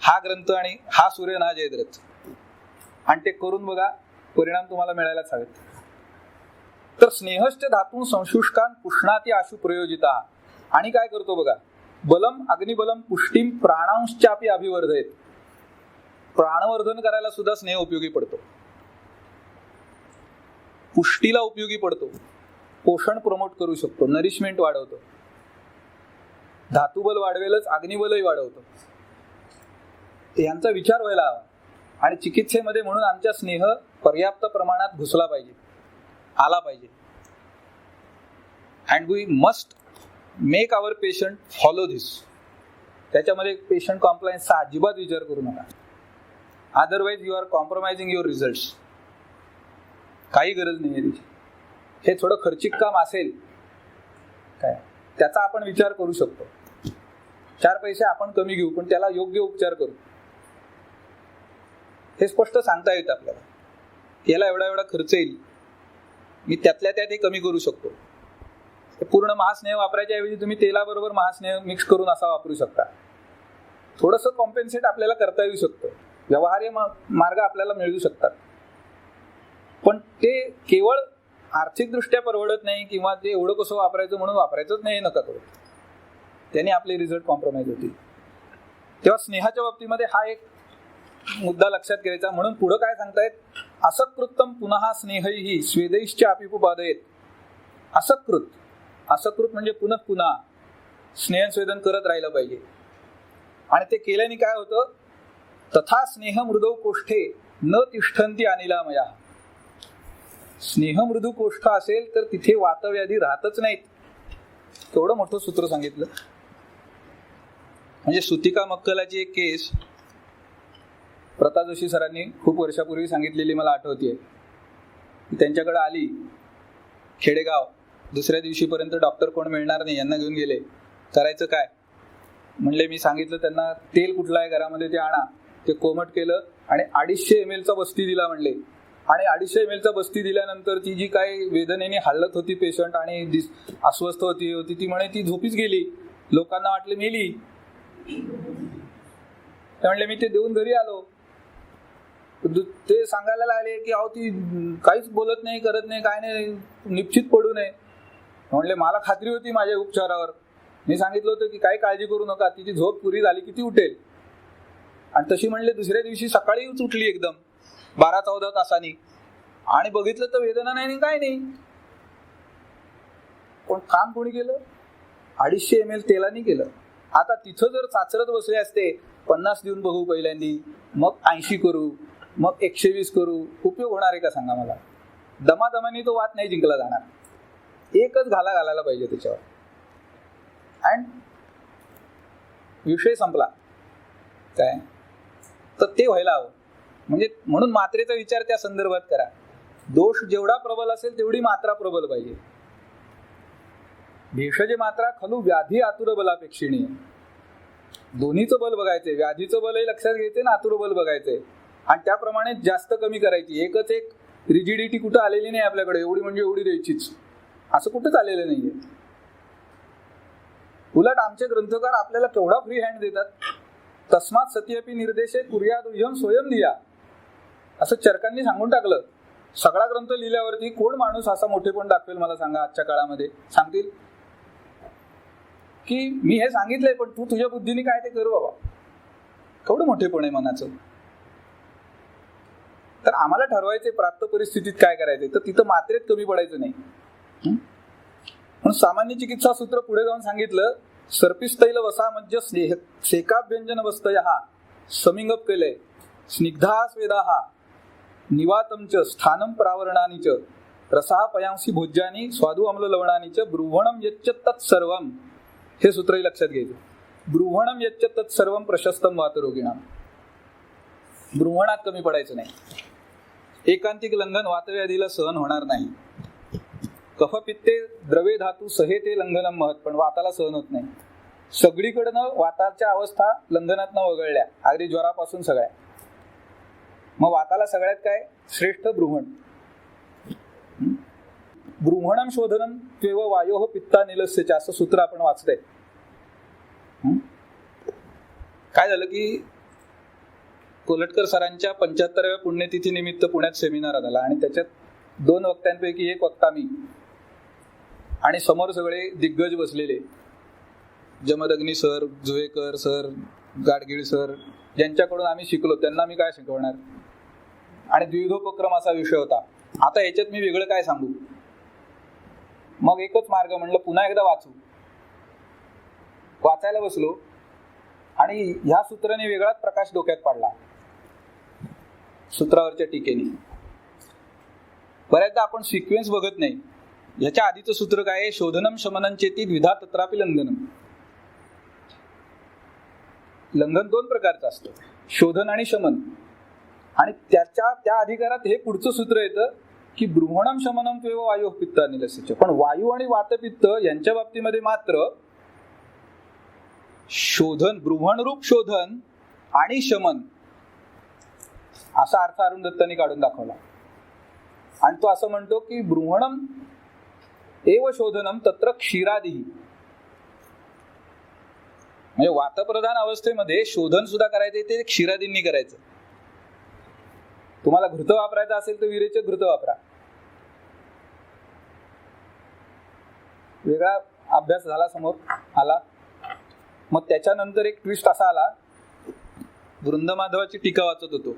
[SPEAKER 1] हा ग्रंथ आणि हा सूर्य ना जयद्रथ, आणि ते करून बघा, परिणाम तुम्हाला मिळायलाच हवेत. तर स्नेहश्च धातून संशुष्कान पुष्णाती आशु प्रयोजिता. आणि काय करतो बघा, बलम अग्निबलम पुष्टीम प्राणांश्चापि अभिवर्धयेत. प्राणवर्धन करायला सुद्धा स्नेह उपयोगी पडतो, पुष्टीला उपयोगी पडतो, पोषण प्रमोट करू शकतो, नरिशमेंट वाढवतो. धातुबल वाढवेलच, अग्निबलही वाढवतो. यांचा विचार व्हायला हवा. आणि चिकित्सेमध्ये म्हणून आमचा स्नेह पर्याप्त प्रमाणात घुसला पाहिजे, आला पाहिजे. And we must make our patient follow this. त्याच्यामध्ये पेशंट कॉम्प्लायन्सचा अजिबात विचार करू नका. Otherwise you are compromising your results. काही गरज नाही आहे त्याची. हे थोडं खर्चिक काम असेल काय, त्याचा आपण विचार करू शकतो. 4 पैसे आपण कमी घेऊ, पण त्याला योग्य उपचार करू. हे स्पष्ट सांगता येतं आपल्याला. याला एवढा एवढा खर्च येईल, मी त्यातल्या त्यात हे कमी करू शकतो. पूर्ण महास्नेह वापरायच्या ऐवजी तुम्ही तेलाबरोबर महास्नेह मिक्स करून असा वापरू शकता. थोडंसं कॉम्पेन्सेट आपल्याला करता येऊ शकतं. व्यवहार्य मार्ग आपल्याला मिळू शकतात, पण ते केवळ आर्थिकदृष्ट्या परवडत नाही, किंवा ते एवढं कसं वापरायचं म्हणून वापरायचंच नाही, नका करू. त्याने आपले रिझल्ट कॉम्प्रोमाइज होतील. तेव्हा स्नेहाच्या बाबतीमध्ये हा एक मुद्दा लक्षात घ्यायचा. म्हणून पुढं काय सांगतायत, असकृत्तम पुन्हा स्नेहही स्वेदैश्च अपिपुबादयेत. असकृत, असकृत म्हणजे पुन्हा पुन्हा स्नेहस्वेदन करत राहिलं पाहिजे. आणि ते केल्याने काय होतं, तथा स्नेह मृदौ कोष्ठे न तिष्ठन्ति अनिलामया. स्नेह मृदू कोष्ठ असेल तर तिथे वातव्याधी राहतच नाहीत. केवढं मोठं सूत्र सांगितलं. म्हणजे सुतिका मक्कलाची एक केस प्रता जोशी सरांनी खूप वर्षापूर्वी सांगितलेली मला आठवतीये. त्यांच्याकडे आली, खेडेगाव, दुसऱ्या दिवशीपर्यंत डॉक्टर कोण मिळणार नाही, यांना घेऊन गेले. करायचं काय म्हणले, मी सांगितलं त्यांना तेल कुठलं आहे घरामध्ये ते आणा. ते कोमट केलं आणि 250 ml चा बस्ती दिला म्हणले. आणि 250 ml चा बस्ती दिल्यानंतर ती जी काही वेदनेने हालत होती पेशंट आणि अस्वस्थ होती ती म्हणे ती झोपीच गेली. लोकांना वाटलं मेली. ते म्हणले मी ते देऊन घरी आलो. ते सांगायला लागले की अहो ती काहीच बोलत नाही, करत नाही, काय नाही, निश्चित पडू नये. म्हणले मला खात्री होती माझ्या उपचारावर. मी सांगितलं होतं की काही काळजी करू नका, तिची झोप पुरी झाली की ती उठेल. आणि तशी म्हणले दुसऱ्या दिवशी सकाळीच उठली एकदम 12-14 तासांनी. आणि बघितलं तर वेदना नाही, काय नाही. पण काम कोणी केलं, 250 ml तेलानी केलं. आता तिथं जर चाचरत बसले असते, 50 देऊन बघू पहिल्यांदी, मग 80 करू, मग 120 करू, उपयोग होणार आहे का सांगा मला. दमादमाने तो वाद नाही जिंकला जाणार. एकच घालायला पाहिजे त्याच्यावर. अँड विषय संपला. काय तर ते व्हायला हवं. म्हणजे म्हणून मात्रेचा विचार त्या संदर्भात करा. दोष जेवढा प्रबल असेल तेवढी मात्रा प्रबल पाहिजे. भेषज मात्रा खलू व्याधी आतुर बलापेक्षिणी. दोन्हीचं बल बघायचंय, व्याधीचं बलही लक्षात घ्यायचंय ना आतुर बल बघायचंय. आणि त्याप्रमाणे जास्त कमी करायची. एकच एक रिजिडिटी कुठं आलेली नाही आपल्याकडे, एवढी म्हणजे एवढी द्यायचीच, असं कुठंच आलेलं नाहीये. उलट आमचे ग्रंथकार आपल्याला केवढा फ्री हँड देतात. तस्मात सत्यपी निर्देशे कुर्यादुह्यम स्वयं दिया. असं चरकांनी सांगून टाकलं. सगळा ग्रंथ लिहिल्यावरती कोण माणूस असा मोठेपण दाखवेल मला सांगा आजच्या काळामध्ये? सांगतील की मी हे सांगितलंय पण तू तुझ्या बुद्धीने काय ते करू बाबा. केवढं मोठेपण आहे मनाचं. तर आम्हाला ठरवायचे प्राप्त परिस्थितीत काय करायचंय, तर तिथं मात्रेत कमी पडायचं नाही. म्हणून सामान्य चिकित्सा सूत्र पुढे जाऊन सांगितलं, सर्पिस्तैल वसा मज्ज स्नेह सेकाभ्यंजन वस्तय हा समिंगप केलंय स्निग्धा स्वेदा निवातंच स्थानम प्रावरणानीच रसा पयांसी भोज्यानी स्वादू अम्ल लवणानीच ब्रुवणम यच्च तत्सर्वम. हे सूत्रही लक्षात घ्यायचं. ब्रुवणम यच्च तत्सर्वम प्रशस्तम वातरोगिणाम. ब्रुवणात कमी पडायचं नाही. एकांतिक लंघन वातव्याधीला सहन होणार नाही. कफपित्ते द्रवे धातू सहे ते लंघनम महत, पण वाताला सहन होत नाही. सगळीकडनं वाताच्या अवस्था लंघनातनं वगळल्या, अगदी ज्वरापासून सगळ्या. मग वाताला सगळ्यात काय श्रेष्ठ ब्रुवण. ब्रुवणम शोधनम त्वेव वायोः पित्ता निलस्यच असं सूत्र आपण वाचतंय. काय झालं की कोलटकर सरांच्या 75व्या पुण्यतिथी निमित्त पुण्यात सेमिनार झाला आणि त्याच्यात 2 वक्त्यांपैकी एक वक्ता मी आणि समोर सगळे दिग्गज बसलेले, Jamadagni sir, Juvekar sir, Gadgil sir, ज्यांच्याकडून आम्ही शिकलो त्यांना मी काय शिकवणार. आणि द्विधोपक्रम असा विषय होता. आता याच्यात मी वेगळं काय सांगू. मग एकच मार्ग म्हणलं पुन्हा एकदा वाचू. वाचायला बसलो आणि ह्या सूत्राने वेगळाच प्रकाश डोक्यात पडला. सूत्रावरच्या टीकेने बऱ्याचदा आपण सिक्वेन्स बघत नाही. ह्याच्या आधीचं सूत्र काय आहे, शोधनम शमनम चेती द्विधा तत्रापि लंघनम. लंघन 2 प्रकारचं असतं, शोधन आणि शमन. आणि त्या अधिकारात हे पुढचं सूत्र येतं की ब्रुवणम शमनम त्वेव वायू पित्ता निलस्यच. पण वायू आणि वातपित्त यांच्या बाबतीमध्ये मात्र शोधन, ब्रुवणरूप शोधन आणि शमन असा अर्थ अरुण दत्तांनी काढून दाखवला. आणि तो असं म्हणतो की ब्रुवणम एव शोधनम तत्र क्षीरादिही. म्हणजे वातप्रधान अवस्थेमध्ये शोधन सुद्धा करायचे ते क्षीरादींनी करायचं. तुम्हाला घृत वापरायचं असेल तर विरेचे घृत वापरा. वेगळा अभ्यास झाला, समोर आला. मग त्याच्यानंतर एक ट्विस्ट असा आला, वृंदमाधवाची टीका वाचत होतो.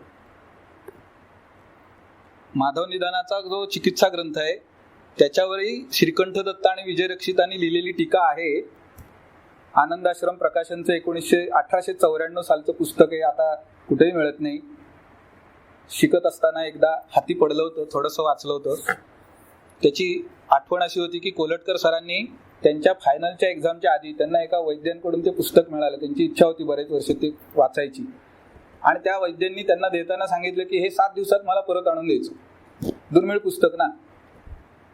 [SPEAKER 1] माधव निदानाचा जो चिकित्सा ग्रंथ आहे त्याच्यावरही श्रीकंठ दत्त आणि विजय रक्षितांनी लिहिलेली टीका आहे. आनंदाश्रम प्रकाशनचं 1894 सालचं पुस्तक आहे. आता कुठेही मिळत नाही. शिकत असताना एकदा हाती पडलं होतं, थोडंसं वाचलं होतं. त्याची आठवण अशी होती की कोलटकर सरांनी त्यांच्या फायनलच्या एक्झामच्या आधी त्यांना एका वैद्यांकडून ते पुस्तक मिळालं. त्यांची इच्छा होती बरेच वर्ष ते वाचायची. आणि त्या वैद्यांनी त्यांना देताना सांगितलं की हे 7 दिवसात मला परत आणून द्यायचं. दुर्मिळ पुस्तक ना.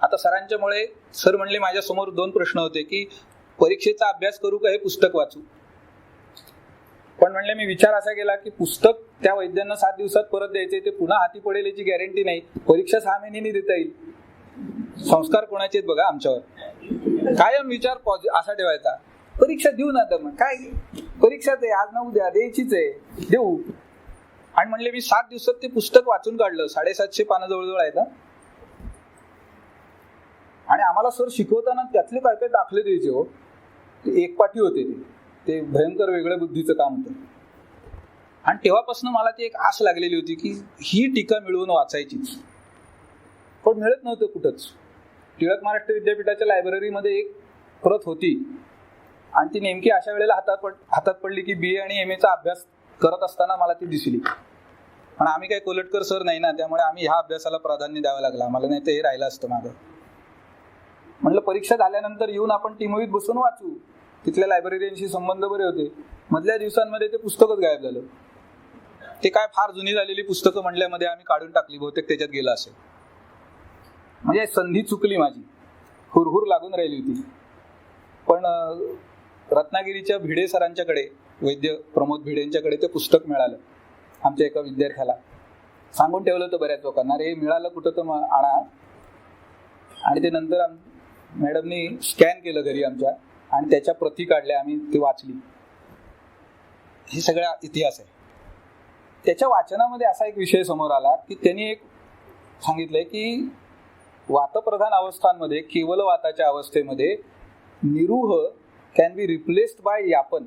[SPEAKER 1] आता सरांच्यामुळे सर म्हणले माझ्या समोर 2 प्रश्न होते की परीक्षेचा अभ्यास करू का हे पुस्तक वाचू. पण म्हणले मी विचार असा केला की पुस्तक त्या वैद्यांना 7 दिवसात परत द्यायचे, ते पुन्हा हाती पडेल याची गॅरंटी नाही. परीक्षा 6 महिन्यांनी देता येईल. संस्कार कोणाचे आहेत बघा आमच्यावर. कायम विचार असा ठेवायचा, परीक्षा देऊ ना. तर मग काय परीक्षाच आहे, आज ना उद्या द्यायचीच आहे, देऊ. आणि म्हणले मी 7 दिवसात ते पुस्तक वाचून काढलं. 750 पानं जवळजवळ आहेत. आणि आम्हाला सर शिकवताना त्यातले काय काय दाखले द्यायचे हो. ते एकपाठी होते. ते भयंकर वेगळ्या बुद्धीचं काम होतं. आणि तेव्हापासून मला ती एक आस लागलेली होती की ही टीका मिळवून वाचायचीच. पण मिळत नव्हतं कुठंच. टिळक महाराष्ट्र विद्यापीठाच्या लायब्ररीमध्ये एक प्रत होती आणि ती नेमकी अशा वेळेला हातात पडली की BA आणि MA अभ्यास करत असताना मला ती दिसली. पण आम्ही काही कोलटकर सर नाही ना, त्यामुळे आम्ही ह्या अभ्यासाला प्राधान्य द्यावं लागलं आम्हाला, नाही तर हे राहिलं असतं मागं. म्हटलं परीक्षा झाल्यानंतर येऊन आपण टीमवीत बसून वाचू. तिथल्या लायब्ररीशी संबंध बरे होते. मधल्या दिवसांमध्ये ते पुस्तकच गायब झालं. ते काय फार जुनी झालेली पुस्तकं म्हणल्यामध्ये आम्ही काढून टाकली, बहुतेक त्याच्यात गेलं असेल. म्हणजे संधी चुकली माझी, हुरहुर लागून राहिली होती. पण रत्नागिरीच्या भिडे सरांच्याकडे, वैद्य प्रमोद भिडेंच्याकडे ते पुस्तक मिळालं. आमच्या एका विद्यार्थ्याला सांगून ठेवलं होतं बऱ्याच लोकांना, रे मिळालं कुठं तर मग आणा. आणि ते नंतर मॅडमनी स्कॅन केलं घरी आमच्या आणि त्याच्या प्रती काढल्या, आम्ही ती वाचली. हे सगळा इतिहास आहे. त्याच्या वाचनामध्ये असा एक विषय समोर आला की त्यांनी एक सांगितलंय की वातप्रधान अवस्थांमध्ये, केवल वाताच्या अवस्थेमध्ये निरूह कॅन बी रिप्लेस्ड बाय यापन.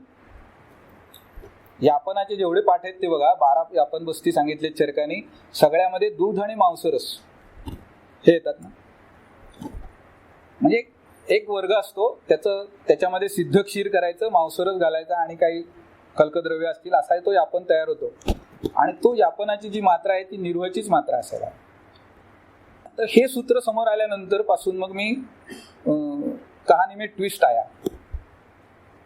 [SPEAKER 1] यापनाचे जेवढे पाठ आहेत ते बघा, 12 यापन बस्ती सांगितले चरकांनी, सगळ्यामध्ये दूध आणि मांसरस हे येतात ना. म्हणजे एक वर्ग असतो, त्याच्यामध्ये सिद्ध क्षीर करायचं, मांसरस घालायचा आणि काही कल्कद्रव्य असतील, असा तो यापन तयार होतो. आणि तो यापनाची जी मात्रा आहे ती निरूहचीच मात्रा असायला. तर हे सूत्र समोर आल्यानंतर पासून मग मी कहाणी में ट्विस्ट आया.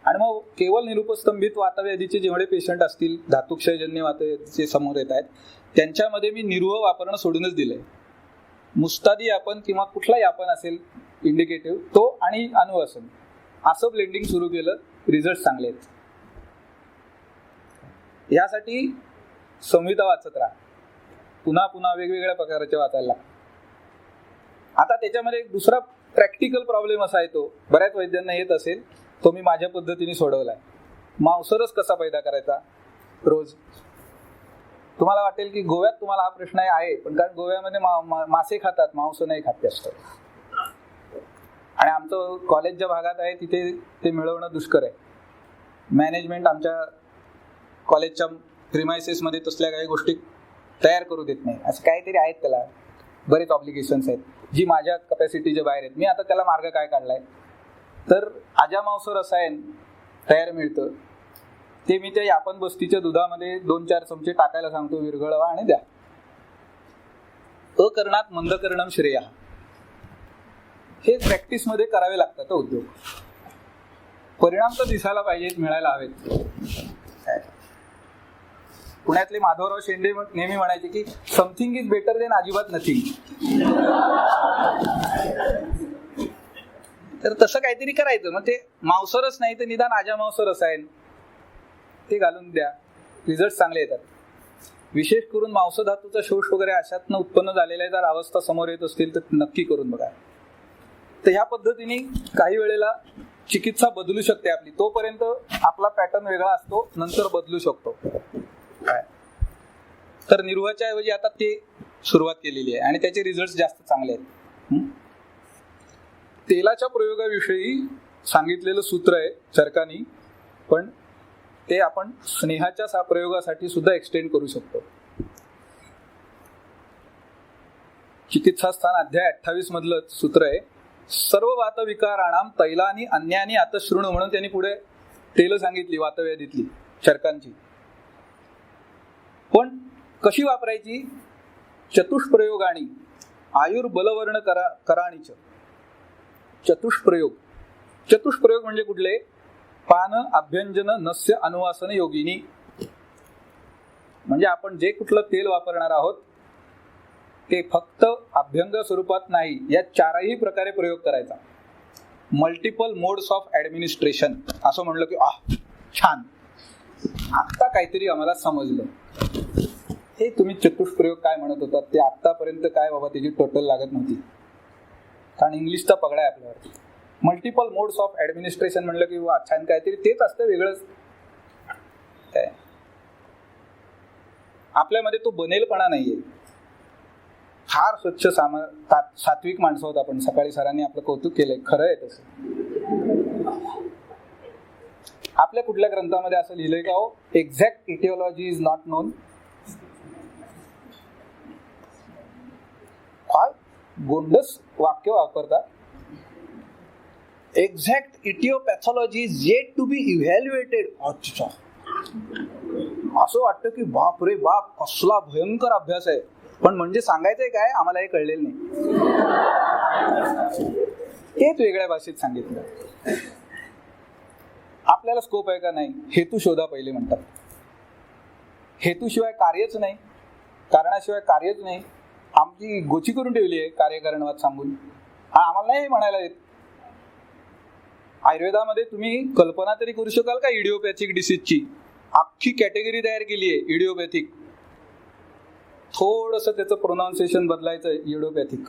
[SPEAKER 1] आणि मग केवळ निरुपस्तंभित वातव्याधीचे जेवढे पेशंट असतील, धातुक्षयजन्य वातव्याधीचे समोर येत आहेत, त्यांच्यामध्ये मी निरूह वापरणं सोडूनच दिलंय. मुस्तादी यापन किंवा कुठला यापन असेल इंडिकेटिव्ह तो आणि अनुवासन असं ब्लेंडिंग सुरू केलं. रिझल्ट चांगले आहेत. यासाठी संहिता वाचत राहा, पुन्हा पुन्हा वेगवेगळ्या प्रकारचे वाचायला. आता त्याच्यामध्ये एक दुसरा प्रॅक्टिकल प्रॉब्लेम असा येतो, बऱ्याच वैद्यांना येत असेल, तो मी माझ्या पद्धतीने सोडवलाय. मांसरस कसा पैदा करायचा रोज. तुम्हाला वाटेल की गोव्यात तुम्हाला हा प्रश्न आहे, पण कारण गोव्यामध्ये मासे खातात, मांस नाही खात जास्त. आणि आमचं कॉलेज ज्या भागात आहे तिथे ते मिळवणं दुष्कर आहे. मॅनेजमेंट आमच्या कॉलेजच्या प्रिमायसेसमध्ये तसल्या काही गोष्टी तयार करू देत नाही. असं काहीतरी आहेत, त्याला बरेच ऑब्लिगेशन्स आहेत जी माझ्या कपॅसिटीच्या बाहेर आहेत. मी आता त्याला मार्ग काय काढलाय, तर अजामांस रसायन तयार मिळतं, ते मी त्या यापन बस्तीच्या दुधामध्ये 2-4 चमचे टाकायला सांगतो, विरघळवा आणि द्या. अकरणात मंदकरणम श्रेया, हे प्रॅक्टिसमध्ये करावे लागतात उद्योग. परिणाम तर दिसायला पाहिजेत, मिळायला हवेत. पुण्यातले माधवराव शेंडे नेहमी म्हणायचे की समथिंग इज बेटर देन अजिबात नथिंग. तर तसं काहीतरी करायचं. मग ते मांसरस नाही तर निदान अजामांस रसायन ते घालून द्या, रिझल्ट चांगले येतात. विशेष करून मांसधातूचा शोष वगैरे अशातनं उत्पन्न झालेल्या जर अवस्था समोर येत असतील तर नक्की करून बघा. तर ह्या पद्धतीने काही वेळेला चिकित्सा बदलू शकते आपली. तोपर्यंत आपला पॅटर्न वेगळा असतो, नंतर बदलू शकतो. तर निरूहाच्या ऐवजी आता ते सुरुवात केलेली आहे आणि त्याचे रिझल्ट जास्त चांगले आहेत. तेलाच्या प्रयोगाविषयी सांगितलेलं सूत्र आहे चरकानी, पण ते आपण स्नेहाच्या प्रयोगासाठी सुद्धा एक्सटेंड करू शकतो. चिकित्सा स्थान अध्याय 28 मधलं सूत्र आहे, सर्व वातविकाराणाम तैलानी अन्यानी आतशृणु. म्हणून त्यांनी पुढे तेल सांगितली वातव्याधीतली चरकांची. पण कशी वापरायची. चतुष्प्रयोगाणी आयुर्बलवर्ण कराणीच. चतुष्प्रयोग म्हणजे कुठले. पान अभ्यंजन नस्य अनुवासन योगिनी. म्हणजे आपण जे कुठलं तेल वापरणार आहोत ते फक्त अभ्यंग स्वरूपात नाही, या 4ही प्रकारे प्रयोग करायचा. मल्टिपल मोड्स ऑफ ऍडमिनिस्ट्रेशन असं म्हणलं की छान, आता काहीतरी आम्हाला समजलं. हे तुम्ही चतुष्प्रयोग काय म्हणत होता ते आतापर्यंत काय बाबा त्याची टोटल लागत नव्हती, कारण इंग्लिशचा पगडा आहे आपल्यावरती. मल्टिपल मोड्स ऑफ ऍडमिनिस्ट्रेशन म्हणलं की वा छान, काहीतरी तेच असतं वेगळंच. काय आपल्यामध्ये तो बनेलपणा नाहीये. फार स्वच्छ सात्विक माणसं होत आपण. सकाळी सरांनी आपलं कौतुक केलंय, खरं आहे तसं. आपल्या कुठल्या ग्रंथामध्ये असं लिहिलंय का हो, exact etiology is not known. काय गोंडस वाक्य वापरतात. Exact etiopathology is yet to be evaluated. अच्छा, असं वाटतं की बाप रे बाप कसला भयंकर अभ्यास आहे, पण म्हणजे सांगायचंय काय आम्हाला हे कळलेलं नाही. हेच वेगळ्या भाषेत सांगितलं. आपल्याला स्कोप आहे का नाही, हेतू शोधा पहिले म्हणतात. हेतूशिवाय कार्यच नाही, कारणाशिवाय कार्यच नाही. आमची गोची करून ठेवली आहे कार्यकारणवाद सांगून. आम्हाला नाही म्हणायला येत. आयुर्वेदामध्ये तुम्ही कल्पना तरी करू शकाल का इडिओपॅथिक डिसीजची अख्खी कॅटेगरी तयार केली आहे. इडिओपॅथिक, थोडस त्याचं प्रोनाउन्सिएशन बदलायचं. इडिओपॅथिक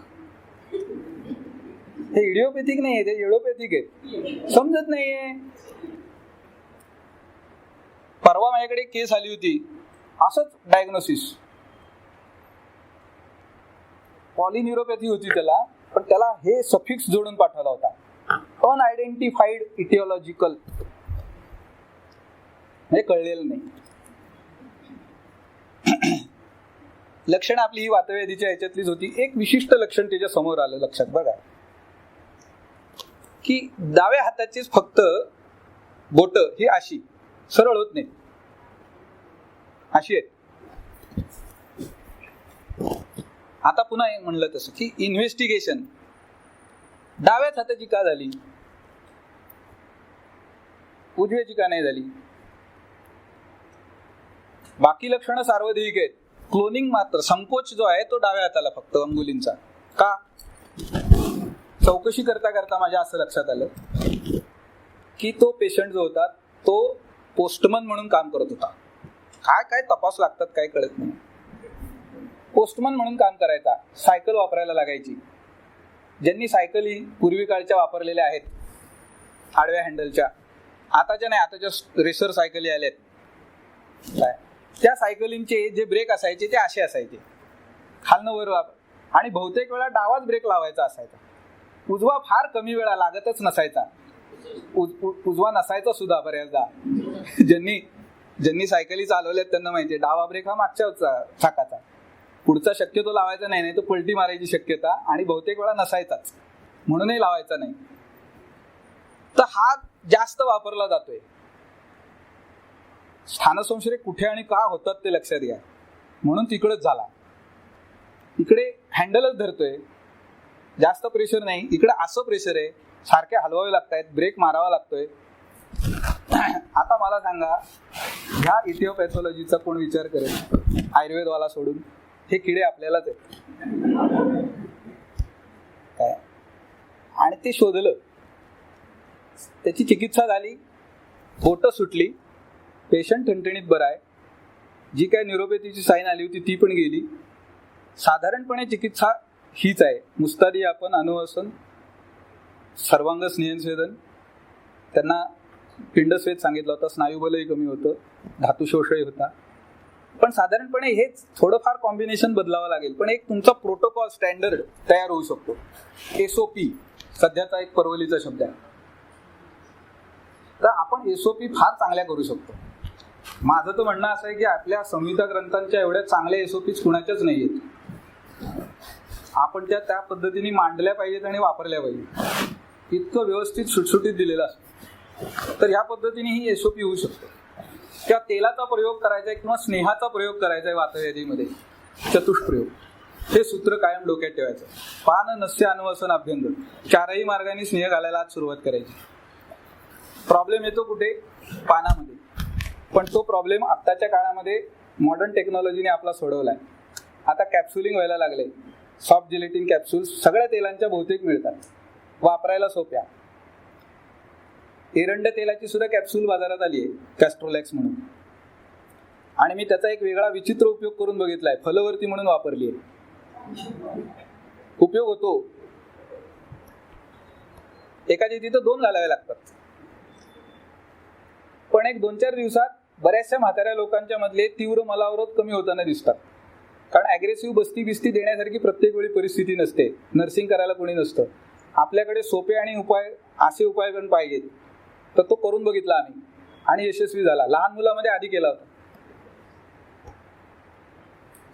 [SPEAKER 1] हे इडिओपॅथिक नाही आहे, ते इडिओपॅथिक आहे. समजत नाहीये. परवा माझ्याकडे केस आली होती, असंच डायग्नोसिस. पॉलिन्युरोपॅथी होती त्याला, पण त्याला हे सफिक्स जोडून पाठवला होता, अनआयडेंटिफाईड इटिओलॉजिकल, हे कळलेलं नाही. लक्षण आपली ही वातव्याधीच्या ह्याच्यातलीच होती. एक विशिष्ट लक्षण त्याच्या समोर आलं लक्षात बघा, की डाव्या हाताचीच फक्त बोट ही अशी सरळ होत नाही, अशी आहेत. आता पुन्हा म्हणलं तसं की इन्व्हेस्टिगेशन डाव्याच हाताची का झाली, उजव्याची का नाही झाली? बाकी लक्षणं सार्वधैविक आहेत. क्लोनिंग मात्र, संकोच जो आहे तो डाव्या हाताला फक्त अंगुलींचा का? चौकशी करता करता माझ्या असं लक्षात आलं की तो पेशंट जो होता तो पोस्टमन म्हणून काम करत होता. काय काय तपास लागतात काय कळत नाही. पोस्टमन म्हणून काम करायचा, सायकल वापरायला लागायची. ज्यांनी सायकली पूर्वी काळच्या वापरलेल्या आहेत आडव्या हँडलच्या, आताच्या नाही, आताच्या रेसर सायकली आल्यात, काय त्या सायकलींचे जे ब्रेक असायचे ते असे असायचे, खालनं वर वापर, आणि बहुतेक वेळा डावाच ब्रेक लावायचा असायचा. उजवा फार कमी वेळा लागतच नसायचा, उजवा नसायचा सुद्धा बऱ्याचदा. ज्यांनी सायकली चालवल्यात त्यांना माहितीये, डावा ब्रेक हा मागच्या चाकाचा, पुढचा शक्यतो लावायचा नाही, तो पलटी मारायची शक्यता, आणि बहुतेक वेळा नसायचाच म्हणूनही लावायचा नाही. तर हा जास्त वापरला जातोय. स्थानसंशय कुठे आणि का होतात ते लक्षात घ्या, म्हणून तिकडच झाला. इकडे हँडलच धरतोय, जास्त प्रेशर नाही, इकडे असं प्रेशर आहे, सारखे हलवावे लागतायत, ब्रेक मारावा लागतोय. आता मला सांगा, ह्या इटिओपॅथॉलॉजीचा कोण विचार करेल आयुर्वेदवाला सोडून? हे किडे आपल्यालाच आहेत काय. आणि ते शोधलं, त्याची चिकित्सा झाली, बोटं सुटली, पेशंट ठणठणीत बरा आहे. जी काय न्यूरोपॅथीची साईन आली होती ती पण गेली. साधारणपणे चिकित्सा हीच आहे, मुस्तादी आपण, अनुवसन, सर्वांग स्नेहनस्वेदन. त्यांना पिंडस्वेद सांगितलं होतं, स्नायुबलही कमी होतं, धातुशोषही होता. पण साधारणपणे हेच थोडंफार कॉम्बिनेशन बदलावं लागेल, पण एक तुमचा प्रोटोकॉल स्टँडर्ड तयार होऊ शकतो. SOP सध्याचा एक परवलीचा शब्द आहे, तर आपण SOP फार चांगल्या करू शकतो. माझं तर म्हणणं असं आहे की आपल्या संहिता ग्रंथांच्या एवढ्या चांगल्या SOPs कुणाच्याच नाही आहेत. आपण त्या पद्धतीने मांडल्या पाहिजेत आणि वापरल्या पाहिजेत. इतकं व्यवस्थित सुटसुटीत दिलेलं असतं. तर ह्या पद्धतीने ही SOP होऊ शकतो. त्या तेलाचा प्रयोग करायचा आहे किंवा स्नेहाचा प्रयोग करायचा आहे वातव्याधीमध्ये, चतुष्प्रयोग, हे सूत्र कायम डोक्यात ठेवायचं. पान, नस्य, अनुवसन, अभ्यंग, चारही मार्गाने स्नेह घालायला आज सुरुवात करायची. प्रॉब्लेम येतो कुठे? पानामध्ये. पण तो प्रॉब्लेम आत्ताच्या काळामध्ये मॉडर्न टेक्नॉलॉजीने आपला सोडवलाय. आता कॅप्सुलिंग व्हायला लागले, सॉफ्ट जिलेटिन कॅप्सूल्स सगळ्या तेलांच्या बहुतेक मिळतात, वापरायला सोप्या. एरंड तेलाची सुद्धा कॅप्सूल बाजारात आली आहे, कॅस्ट्रोलॅक्स म्हणून, आणि मी त्याचा एक वेगळा विचित्र उपयोग करून बघितलाय, फलवर्ती म्हणून वापरली आहे. उपयोग होतो. एकाच्या तिथं 2 घालावे लागतात, पण एक 2-4 दिवसात बऱ्याचशा म्हाताऱ्या लोकांच्या मधले तीव्र मलावरोध कमी होताना दिसतात. कारण ॲग्रेसिव्ह बस्ती बिस्ती देण्यासारखी प्रत्येक वेळी परिस्थिती नसते, नर्सिंग करायला कोणी नसतं. आपल्याकडे सोपे आणि असे उपाय पण पाहिजेत. तर तो करून बघितला आम्ही आणि यशस्वी झाला. लहान मुलामध्ये आधी केला होता,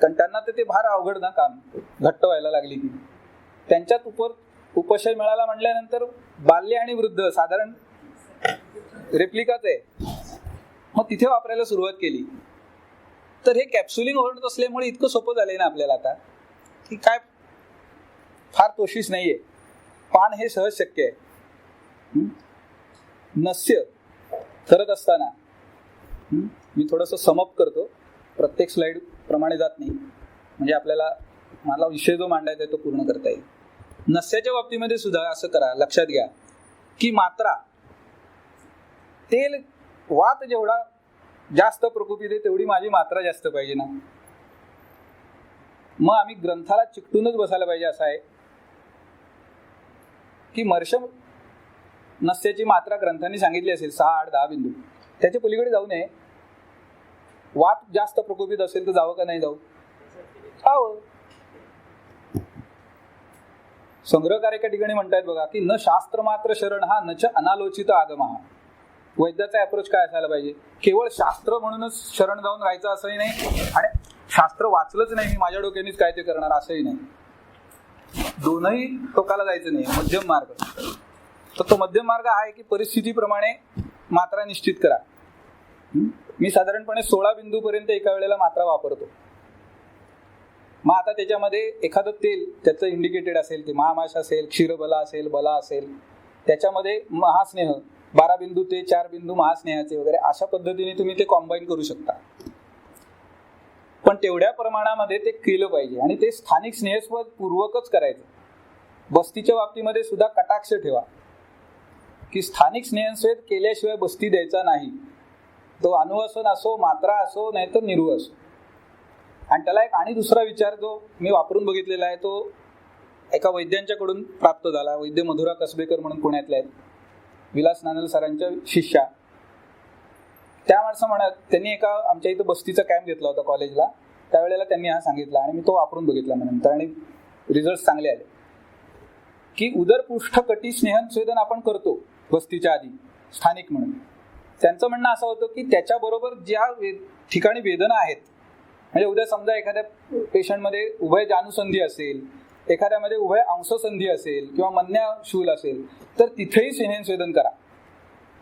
[SPEAKER 1] कारण त्यांना तर ते फार अवघड ना काम, घट्ट व्हायला लागली की. त्यांच्यात उपशय मिळाला म्हटल्यानंतर बाल्य आणि वृद्ध साधारण रेप्लिकाच आहे. मग तिथे वापरायला सुरुवात केली. तर हे कॅप्सुलिंग होत असल्यामुळे इतकं सोपं झालंय ना आपल्याला आता, की काय फार तोशीच नाहीये. पान हे सहज शक्य आहे. नस्य करत असताना मी थोडंसं समअप करतो, प्रत्येक स्लाइड प्रमाणे जात नाही, म्हणजे आपल्याला मला विषय जो मांडायचा आहे तो पूर्ण करता येईल. नस्याच्या बाबतीमध्ये सुद्धा असं करा, लक्षात घ्या की मात्रा, तेल वात जेवढा जास्त प्रकोपित आहे तेवढी माझी मात्रा जास्त पाहिजे ना. मग आम्ही ग्रंथाला चिकटूनच बसायला पाहिजे असं आहे की मर्शम नस्याची मात्रा ग्रंथांनी सांगितली असेल 6, 8, 10 बिंदू, त्याच्या पलीकडे जाऊ नये. वात जास्त प्रकोपित असेल तर जावं का नाही जावं? संग्रहकार एका ठिकाणी म्हणतायत बघा की न शास्त्र मात्र शरण हा नच अनालोचित आगम हा. वैद्याचा अप्रोच काय असायला पाहिजे? केवळ शास्त्र म्हणूनच शरण जाऊन राहायचं असंही नाही आणि शास्त्र वाचलंच नाही मी माझ्या डोक्यानेच काय ते करणार असंही नाही. दोनही टोकाला जायचं नाही, मध्यम मार्ग. तर तो मध्यम मार्ग आहे की परिस्थितीप्रमाणे मात्रा निश्चित करा. मी साधारणपणे 16 बिंदूपर्यंत एका वेळेला मात्रा वापरतो. मग आता त्याच्यामध्ये एखादं तेल त्याचं इंडिकेटेड असेल, ते महामाश असेल, क्षीरबला असेल, बला असेल, त्याच्यामध्ये महास्नेह 12 बिंदू ते 4 बिंदू महास्नेहाचे वगैरे अशा पद्धतीने तुम्ही ते कॉम्बाईन करू शकता. पण तेवढ्या प्रमाणामध्ये ते केलं पाहिजे आणि ते स्थानिक स्नेहस्पद पूर्वकच करायचं. बस्तीच्या बाबतीमध्ये सुद्धा कटाक्ष ठेवा की स्थानिक स्नेहस्वेद केल्याशिवाय बस्ती द्यायचा नाही. तो अनुवसन असो, मात्रा असो, नाहीतर निरू असो. आणि त्याला एक आणि दुसरा विचार जो मी वापरून बघितलेला आहे, तो एका वैद्यांच्याकडून प्राप्त झाला. वैद्य मधुरा कसबेकर म्हणून पुण्यातल्या आहेत, विलास नानल सरांच्या शिष्या. त्या माणसं म्हणत, त्यांनी एका आमच्या इथं बस्तीचा कॅम्प घेतला होता कॉलेजला. त्यावेळेला त्यांनी हा सांगितला आणि मी तो वापरून बघितला नंतर आणि रिझल्ट चांगले आले की उदरपृष्ठ कटी स्नेहस्वेदन आपण करतो बस्तीच्या आधी स्थानिक म्हणून. त्यांचं म्हणणं असं होतं की त्याच्याबरोबर ज्या ठिकाणी वेदना आहेत, म्हणजे उद्या समजा एखाद्या पेशंटमध्ये उभय जानुसंधी असेल, एखाद्यामध्ये उभय अंशसंधी असेल किंवा मन्याशूल असेल, तर तिथेही स्नेहस्वेदन करा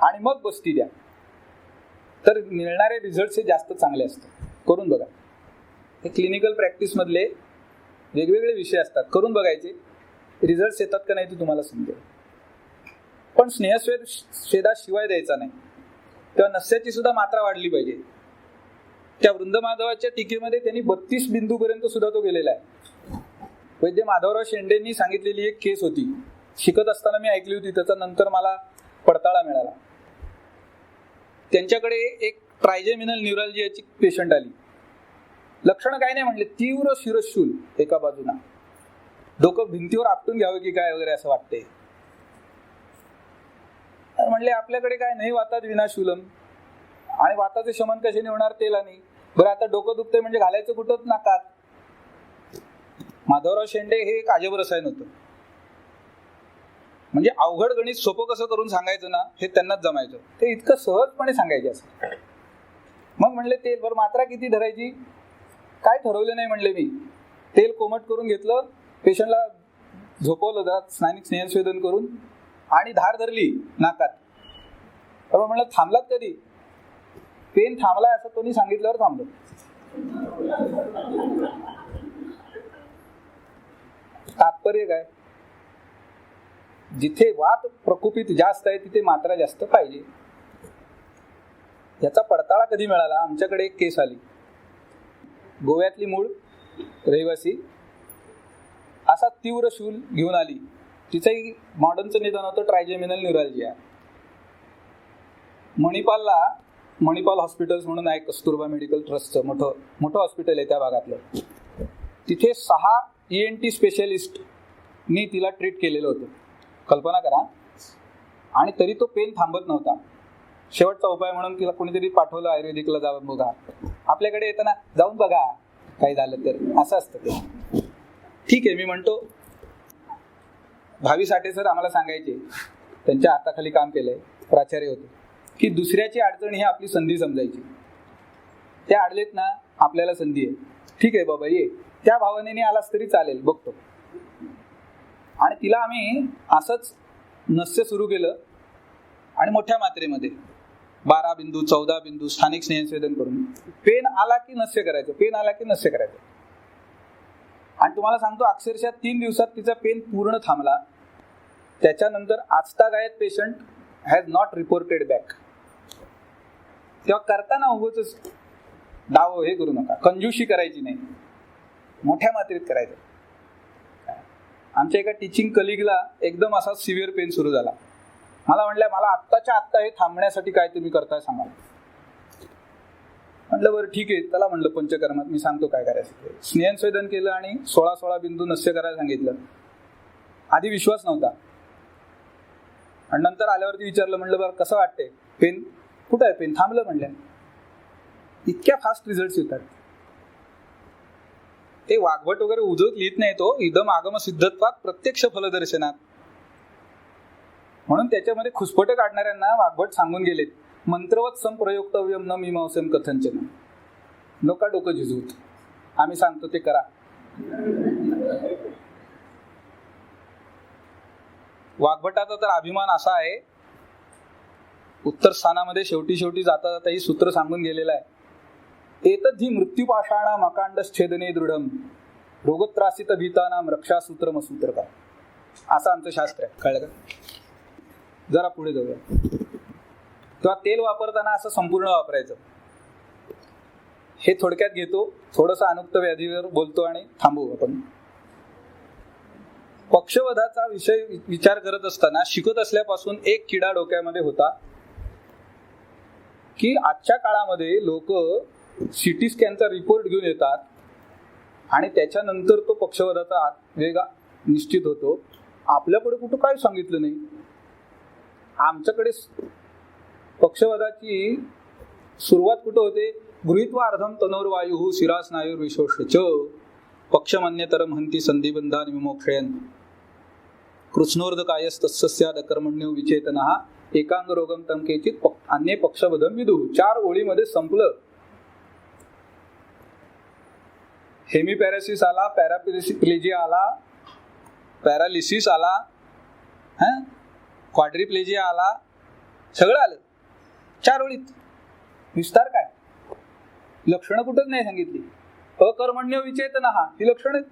[SPEAKER 1] आणि मग बस्ती द्या. तर मिळणारे रिझल्ट हे जास्त चांगले असतात. करून बघा. हे क्लिनिकल प्रॅक्टिसमधले वेगवेगळे विषय असतात, करून बघायचे. रिझल्ट येतात का नाही ते तुम्हाला समजेल. पण स्नेहस्वेदाशिवाय द्यायचा नाही. तेव्हा नस्याची सुद्धा मात्रा वाढली पाहिजे. त्या वृंदमाधवाच्या टीकेमध्ये त्यांनी 32 बिंदूपर्यंत सुद्धा तो गेलेला आहे. वैद्य माधवराव शेंडेंनी सांगितलेली एक केस होती, शिकत असताना मी ऐकली होती, त्याचा नंतर मला पडताळा मिळाला. त्यांच्याकडे एक ट्रायजेमिनल न्यूरॅल्जियाची पेशंट आली. लक्षणं काय नाही म्हणले, तीव्र शिरशूल एका बाजूला, डोकं भिंतीवर आपटून घ्यावं की काय वगैरे असं वाटते. म्हणले आपल्याकडे काय नाही वातात विनाशूलम, आणि वाताचे शमन कशाने होणार? तेलाने. बरं आता डोकं दुखतंय म्हणजे घालायचं कुठं? नाकात. माधवराव शेंडे हे एक अजब रसायन होतं. म्हणजे अवघड गणित सोपं कसं करून सांगायचं ना, हे त्यांनाच जमायचं. ते इतकं सहजपणे सांगायचे असं. मग म्हणले तेल, बरं मात्रा किती धरायची? काय ठरवलं नाही म्हणले मी. तेल कोमट करून घेतलं, पेशंटला झोपवलं जरा स्थानिक स्नेहस्वेदन करून आणि धार धरली नाकात. बरोबर म्हणलं थांबलात कधी? पेन थांबलाय असं कोणी सांगितल्यावर थांबलो. तात्पर्य काय? जिथे वात प्रकोपित जास्त आहे तिथे मात्रा जास्त पाहिजे. याचा पडताळा कधी मिळाला? आमच्याकडे एक केस आली, गोव्यातली मूळ रहिवासी, असा तीव्र शूल घेऊन आली. तिचंही मॉडर्नचं निदान होतं ट्रायजेमिनल न्यूरॅल्जिया. मणिपाल हॉस्पिटल्स म्हणून आहे, कस्तुरबा मेडिकल ट्रस्टचं मोठं हॉस्पिटल आहे त्या भागातलं. तिथे 6 ENT स्पेशलिस्टनी तिला ट्रीट केलेलं होतं, कल्पना करा. आणि तरी तो पेन थांबत नव्हता. शेवटचा उपाय म्हणून तिला कोणीतरी पाठवलं आयुर्वेदिकला, जाऊन बघा. आपल्याकडे येताना जाऊन बघा काही झालं तर, असं असतं ते. ठीक आहे, मी म्हणतो भावी साठे सर आम्हाला सांगायचे, त्यांच्या हाताखाली काम केलंय, प्राचार्य होते, की दुसऱ्याची अडचण ही आपली संधी समजायची. त्या अडलेत ना, आपल्याला संधी आहे, ठीक आहे बाबा ये, त्या भावनेने आलास तरी चालेल, बघतो. आणि तिला आम्ही असंच नस्य सुरू केलं आणि मोठ्या मात्रेमध्ये 12 बिंदू 14 बिंदू स्थानिक स्नेहस्वेदन करून पेन आला की नस्य करायचं, पेन आला की नस्य करायचं. आणि तुम्हाला सांगतो अक्षरशः 3 दिवसात तिचा पेन पूर्ण थांबला. त्याच्यानंतर आजतागायत patient has not reported back. तेव्हा करताना उगाच डाव हे करू नका, कंजूशी करायची नाही, मोठ्या मात्रेत करायचं. आमच्या एका टीचिंग कलिगला एकदम असा सिव्हिअर पेन सुरू झाला. मला म्हणलं मला आत्ताच्या आत्ता हे थांबण्यासाठी काय तुम्ही करताय सांगा. म्हटलं बरं ठीक आहे, त्याला म्हणलं पंचकर्मात मी सांगतो काय करायचं. स्नेहस्वेदन केलं आणि 16 बिंदू नस्य करायला सांगितलं. आधी विश्वास नव्हता आणि नंतर आल्यावरती विचारलं, म्हणलं बरं कसं वाटतंय? पेन कुठं आहे? पेन थांबलं म्हणलं. इतक्या फास्ट रिझल्ट येतात. ते वाघभट वगैरे उजवत लिहित नाही तो, इदम आगम सिद्धत्वात प्रत्यक्ष फलदर्शनात. म्हणून त्याच्यामध्ये खुसपटे काढणाऱ्यांना वाघभट सांगून गेलेत, मंत्रवत संप्रयोक्तव्यम न मीमांसेम कथंचन. नका डोकं झिजवत, आम्ही सांगतो ते करा. वाघभटाचा तर अभिमान असा आहे, उत्तर स्थानामध्ये शेवटी जाता जाता ही सूत्र सांगून गेलेलं आहे. एतद्धि मृत्युपाषाणाम अकांडच्छेदने दृढम रोगत्रासित भीतानाम रक्षासूत्रम असूत्रका. असं आमचं शास्त्र आहे. कळलं का? जरा पुढे जाऊया. तेव्हा तेल वापरताना असं संपूर्ण वापरायचं. हे थोडक्यात घेतो, थोडंसं अनुक्त व्याधीवर बोलतो आणि थांबू आपण. पक्षवधाचा विषय विचार करत असताना शिकत असल्यापासून एक किडा डोक्यामध्ये होता की आजच्या काळामध्ये लोक सिटी स्कॅनचा रिपोर्ट घेऊन येतात आणि त्याच्यानंतर तो पक्षवधाचा वेग निश्चित होतो. आपल्याकडे कुठं काय सांगितलं नाही. आमच्याकडे पक्षवधाची सुरुवात कुठं होते? गृहीत्वा अर्धम तनोर्वायु शिरास्नायुर्विशोष्य पक्षमन्यतरम हंती संधिबंधान विमोक्षयन कृष्णोर्धकायस्तस्यादकर्मण्यो विचेतनः एकांग रोगम तम केचित अन्य पक्षबधम विदु. 4 ओळीमध्ये संपलं. हेमीपॅरासिस आला, पॅराप्लेजिया आला, पॅरालिसिस आला, क्वाड्रिप्लेजिया आला, सगळं आलं 4 ओळीत. विस्तार काय? लक्षणं कुठंच नाही सांगितली. अकर्मण्य विचेतनः ही लक्षण आहेत.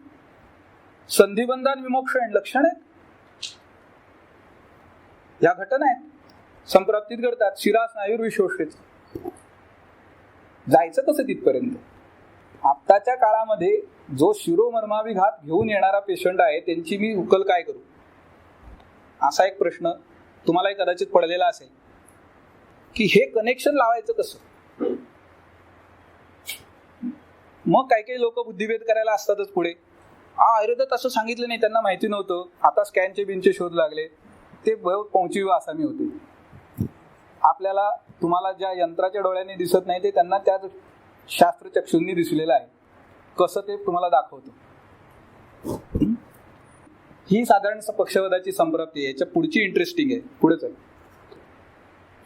[SPEAKER 1] संधिबंधन विमोक्षण लक्षण आहेत. या घटना आहेत, संप्राप्तीत घडतात. शिरास्नायुर्विशोषित. जायचं कसं तिथपर्यंत? आत्ताच्या काळामध्ये जो शिरोमर्माविघात घेऊन येणारा पेशंट आहे त्यांची मी उकल काय करू, असा एक प्रश्न तुम्हालाही कदाचित पडलेला असेल की हे कनेक्शन लावायचं कसं. मग काही लोक बुद्धिभेद करायला असतातच पुढे. आयुर्वेदात असं सांगितलं नाही, त्यांना माहिती नव्हतं. आता स्कॅनचे बिनचे शोध लागले, ते पहुंचीव आसामी होते. आपल्याला तुम्हाला ज्या यंत्राच्या डोळ्यांनी दिसत नाही ते त्यांना त्या शास्त्रचक्षूंनी दिसलेलं आहे. कसं ते तुम्हाला दाखवतो. ही साधारण पक्षवधाची संप्राप्ती आहे. याच्या पुढची इंटरेस्टिंग आहे. पुढे चल.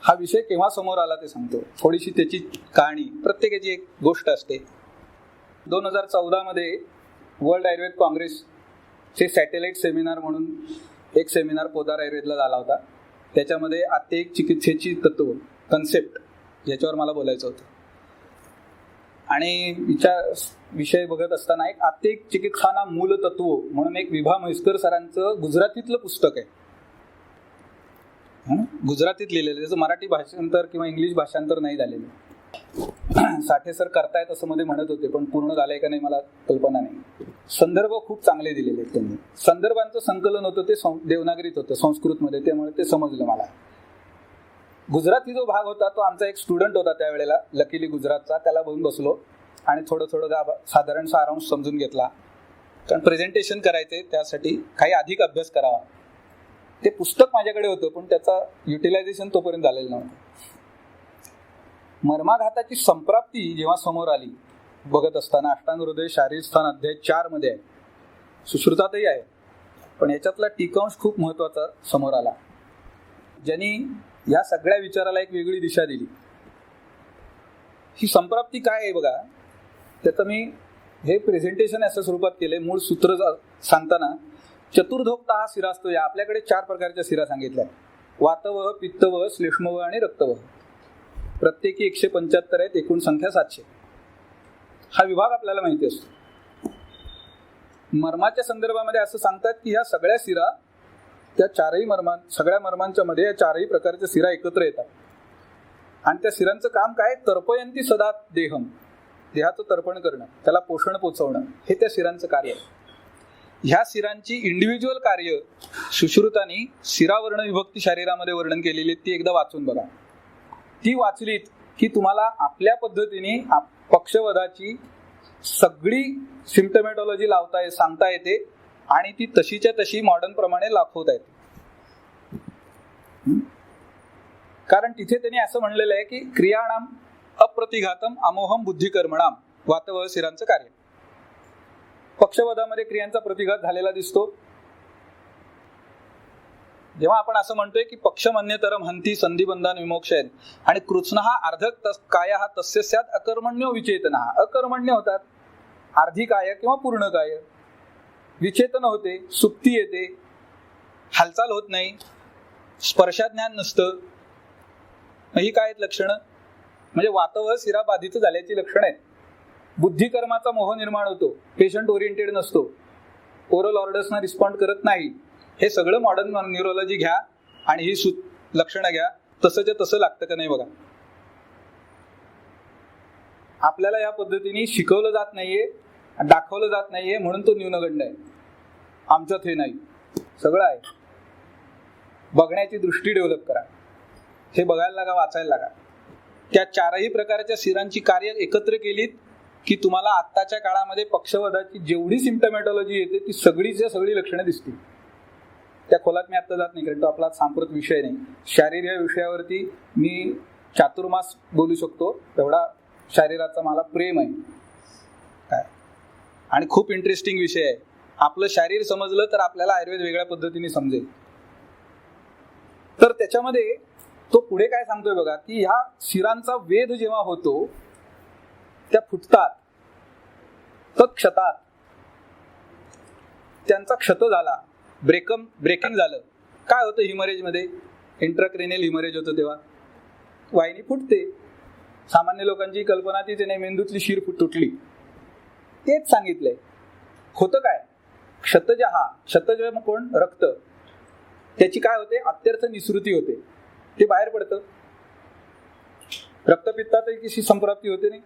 [SPEAKER 1] हा विषय केव्हा समोर आला ते सांगतो. थोडीशी त्याची कहाणी, प्रत्येकाची एक गोष्ट असते. 2014 मध्ये वर्ल्ड आयुर्वेद काँग्रेसचे सॅटेलाइट सेमिनार म्हणून एक सेमिनार पोदार आयुर्वेदला झाला होता. त्याच्यामध्ये आत्तेयिक चिकित्सेची तत्व, कन्सेप्ट, याच्यावर मला बोलायचं होतं. आणि विषय बघत असताना एक आत्तेयिक चिकित्साना मूल तत्व म्हणून एक विभा म्हैसकर सरांचं गुजरातीतलं पुस्तक आहे. गुजरातीत लिहिलेलं, त्याचं मराठी भाषांतर किंवा इंग्लिश भाषांतर नाही झालेलं. साठे सर करतायत असं मध्ये म्हणत होते, पण पूर्ण झालंय का नाही मला कल्पना नाही. संदर्भ खूप चांगले दिलेले आहेत त्यांनी. संदर्भांचं संकलन होतं ते देवनागरीत होतं, संस्कृतमध्ये, त्यामुळे ते समजलं मला. गुजराती जो भाग होता तो आमचा एक स्टुडंट होता त्यावेळेला, लकीली गुजरातचा. त्याला बघून बसलो आणि थोडं साधारण सारांश समजून घेतला. कारण प्रेझेंटेशन करायचे, त्यासाठी काही अधिक अभ्यास करावा. ते पुस्तक माझ्याकडे होतं, पण त्याचा युटिलायझेशन तोपर्यंत झालेलं नव्हतं. मर्माघाताची संप्राप्ती जेव्हा समोर आली बघत असताना, अष्टांग हृदय शारीर स्थान अध्याय 4 मध्ये आहे, सुश्रुतातही आहे, पण याच्यातला टीकांश खूप महत्वाचा समोर आला, ज्यांनी या सगळ्या विचाराला एक वेगळी दिशा दिली. ही संप्राप्ती काय आहे बघा, त्याचं मी हे प्रेझेंटेशन अशा स्वरूपात केले. मूळ सूत्र सांगताना चतुर्धोक्ता हा शिरा असतो. आपल्याकडे 4 प्रकारच्या शिरा सांगितल्या: वातवह, पित्तवह, श्लेष्मवह आणि रक्तवह. प्रत्येकी 175 आहेत, एकूण संख्या 700. हा विभाग आपल्याला माहिती असतो. मर्माच्या संदर्भामध्ये असं सांगतात की ह्या सगळ्या शिरा, त्या 4ही सगळ्या मर्मांच्या मध्ये या 4ही प्रकारच्या शिरा एकत्र येतात. आणि त्या शिरांचं काम काय? तर्पयंती सदा देहम, देहाचं तर्पण करणं, त्याला पोषण पोचवणं, हे त्या शिरांचं कार्य आहे. ह्या शिरांची इंडिव्हिज्युअल कार्य सुश्रुतांनी शिरावर्ण विभक्ती शरीरामध्ये वर्णन केलेली, ती एकदा वाचून बघा. ती वाचलीत की तुम्हाला आपल्या पद्धतीने पक्षवधाची सगळी सिम्पटोमॅटॉलॉजी सांगता येते आणि ती तशीच्या तशी मॉडर्न प्रमाणे दाखवता येते. कारण तिथे त्यांनी असं म्हणलेलं आहे की क्रियाणाम अप्रतिघातम अमोहम बुद्धिकर्मणाम वातवह शिरांचं कार्य. पक्षवधामध्ये क्रियांचा प्रतिघात झालेला दिसतो. जेव्हा आपण असं म्हणतोय की पक्षमन्यतरम हंती संधिबंधान विमोक्षयेन आणि कृत्स्न हा अर्धक काय हा तस्य स्यात् अकर्मण्यो विचेतना, अकर्मण्य होतात, अर्धी काय किंवा पूर्ण काय, विचेतन होते, सुप्ती येते, हालचाल होत नाही, स्पर्शाज्ञान नसतं. ही काय आहेत लक्षणं? म्हणजे वातवह शिरा बाधित झाल्याची लक्षणं आहेत. बुद्धिकर्माचा मोह निर्माण होतो, पेशंट ओरिएंटेड नसतो, ओरल ऑर्डर्सना रिस्पॉन्ड करत नाही. हे सगळं मॉडर्न न्यूरोलॉजी घ्या आणि ही लक्षणं घ्या, तसंच्या तसं लागतं का नाही बघा. आपल्याला या पद्धतीने शिकवलं जात नाहीये, दाखवलं जात नाहीये, म्हणून तो न्यूनगंड आहे. आमच्यात हे नाही, सगळं आहे. बघण्याची दृष्टी डेव्हलप करा, हे बघायला लागा, वाचायला लागा. त्या चारही प्रकारच्या शिरांची कार्य एकत्र केलीत की तुम्हाला आत्ताच्या काळामध्ये पक्षवधाची जेवढी सिम्पटमॅटॉलॉजी येते ती सगळीच्या सगळी लक्षणं दिसतील. त्या खोलात मी आत्ता जात नाही, कारण तो आपला सांप्रत विषय नाही. शारीर या विषयावरती मी चातुर्मास बोलू शकतो, एवढा शारीराचा मला प्रेम आहे काय, आणि खूप इंटरेस्टिंग विषय आहे. आपलं शरीर समजलं तर आपल्याला आयुर्वेद वेगळ्या पद्धतीने समजेल. तर त्याच्यामध्ये तो पुढे काय सांगतोय बघा, की ह्या शिरांचा वेध जेव्हा होतो त्या फुटतात, तर क्षतात, त्यांचा क्षत झाला, ब्रेकिंग झालं. काय होतं हिमरेजमध्ये? इंट्राक्रेनियल हिमरेज होतं, तेव्हा वाहिनी फुटते. सामान्य लोकांची कल्पना तीच नाही, मेंदूतली शिर तुटली. तेच सांगितलंय. होतं काय? क्षतज कोण? रक्त. त्याची काय होते? अत्यर्थ निसृती होते, ते बाहेर पडतं. रक्तपित्तात कशी संप्राप्ती होते नाही,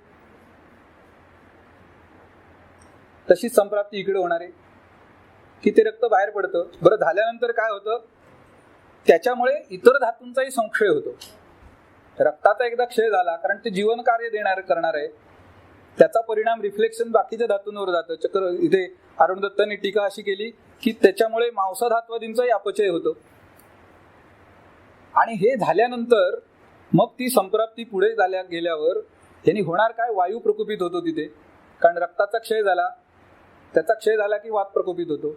[SPEAKER 1] तशीच संप्राप्ती इकडे होणार आहे की ते रक्त बाहेर पडतं. बरं, झाल्यानंतर काय होतं? त्याच्यामुळे इतर धातूंचाही संक्षय होतो. रक्ताचा एकदा क्षय झाला, कारण ते जीवन कार्य करणार आहे, त्याचा परिणाम रिफ्लेक्शन बाकीच्या धातूंवर जातं. चक्र इथे अरुण दत्तांनी टीका अशी केली की त्याच्यामुळे मांसधात्वादींचाही अपचय होतो. आणि हे झाल्यानंतर मग ती संप्राप्ती पुढे गेल्यावर त्यांनी होणार काय? वायू प्रकोपित होतो तिथे, कारण रक्ताचा क्षय झाला, त्याचा क्षय झाला की वात प्रकोपित होतो.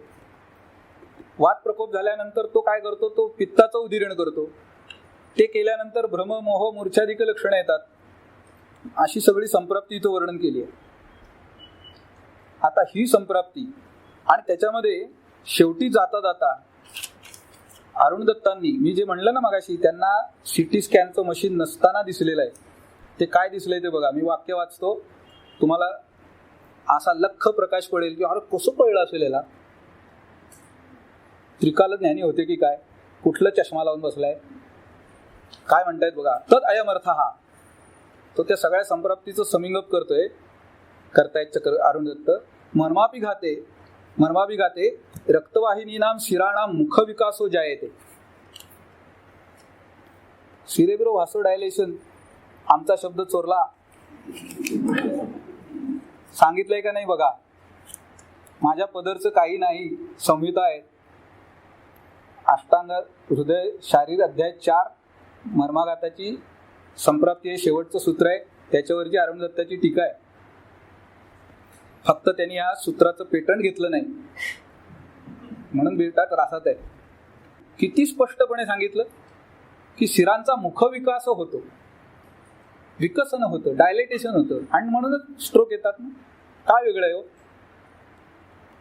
[SPEAKER 1] वात प्रकोप झाल्यानंतर तो काय करतो? तो पित्ताचं उदिरण करतो. ते केल्यानंतर भ्रम, मोह, मूर्छादिक लक्षणं येतात. अशी सगळी संप्राप्ती इथं वर्णन केली आहे. आता ही संप्राप्ती आणि त्याच्यामध्ये शेवटी जाता जाता अरुण दत्तांनी, मी जे म्हणलं ना मगाशी, त्यांना सिटी स्कॅनचं मशीन नसताना दिसलेलं आहे. ते काय दिसलंय ते बघा. मी वाक्य वाचतो, तुम्हाला असा लख प्रकाश पडेल की अरे कसं कळलं असेल याला. त्रिकाल ज्ञानी होते की काय, कुठलं चष्मा लावून बसलाय, काय म्हणतायत बघा. तद अयम अर्थ हा, तो त्या सगळ्या संप्राप्तीचं समिंग अप करतायत चक्र अरुण दत्त. मर्माभिघाते रक्तवाहिनीनाम शिराणाम मुख विकासो जायते. सिरेब्रो व्हासोडायलेशन, आमचा शब्द चोरला, सांगितलंय का नाही बघा. माझ्या पदरचं काही नाही, संहिता आहे. अष्टांग हृदय शारीर अध्याय 4 मर्माघाताची संप्राप्ती हे शेवटचं सूत्र आहे. त्याच्यावरची अरुण दत्ताची टीका आहे. फक्त त्यांनी या सूत्राचं पेटंट घेतलं नाही म्हणून बेटा त्रासात आहे. किती स्पष्टपणे सांगितलं की शिरांचा मुखविकास होतो, विकसन होतं, डायलेटेशन होतं, आणि म्हणूनच स्ट्रोक येतात ना. काय वेगळं आहे हो?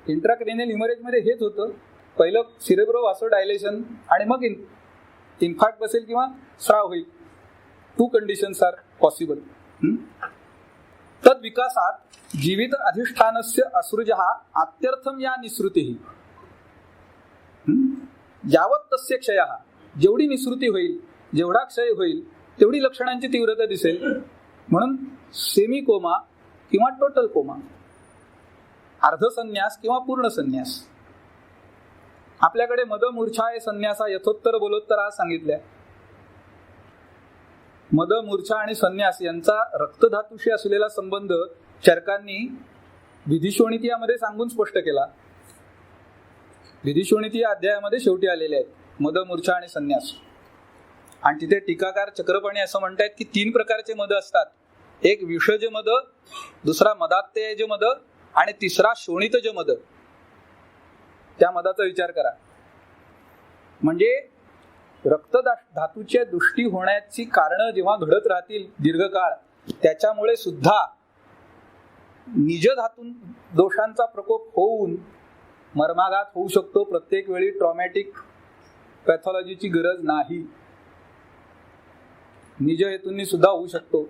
[SPEAKER 1] इंट्राक्रेनियल हिमरेजमध्ये हेच होतं. पहिलं सिरेब्रो वासो डायलेशन आणि मग इन्फार्क्ट बसेल किंवा स्राव होईल. 2 कंडिशन्स आर पॉसिबल. तद विकासात जीवित अधिष्ठानस्य असृजः आत्यर्थम या निसृती. यावत तस्य क्षयः, जेवढी निसृती होईल, जेवढा क्षय होईल, तेवढी लक्षणांची तीव्रता दिसेल. म्हणून सेमी कोमा किंवा टोटल कोमा, अर्धसन्यास किंवा पूर्ण संन्यास. आपल्याकडे मद मूर्छा आहे, संन्यासा यथोत्तर बोलोत्तर आज सांगितल्या. मद, मूर्छा आणि संन्यास यांचा रक्तधातूशी असलेला संबंध चरकांनी विधिशोणिती सांगून स्पष्ट केला. विधिशोणिती या अध्यायामध्ये शेवटी आलेले आहेत मद, मूर्छा आणि संन्यास. आणि तिथे टीकाकार चक्रपाणी असं म्हणतायत की 3 प्रकारचे मद असतात. एक विषज मद, दुसरा मदात्यज मद आणि तिसरा शोणितज मद. त्या मदाचा विचार करा. म्हणजे रक्त धातूच्या दृष्टी होण्याची कारणं जेव्हा घडत राहतील दीर्घकाळ, त्याच्यामुळे सुद्धा निज धातून दोषांचा प्रकोप होऊन मर्माघात होऊ शकतो. प्रत्येक वेळी ट्रॉमॅटिक पॅथॉलॉजीची गरज नाही, निज हेतूंनी सुद्धा होऊ शकतो.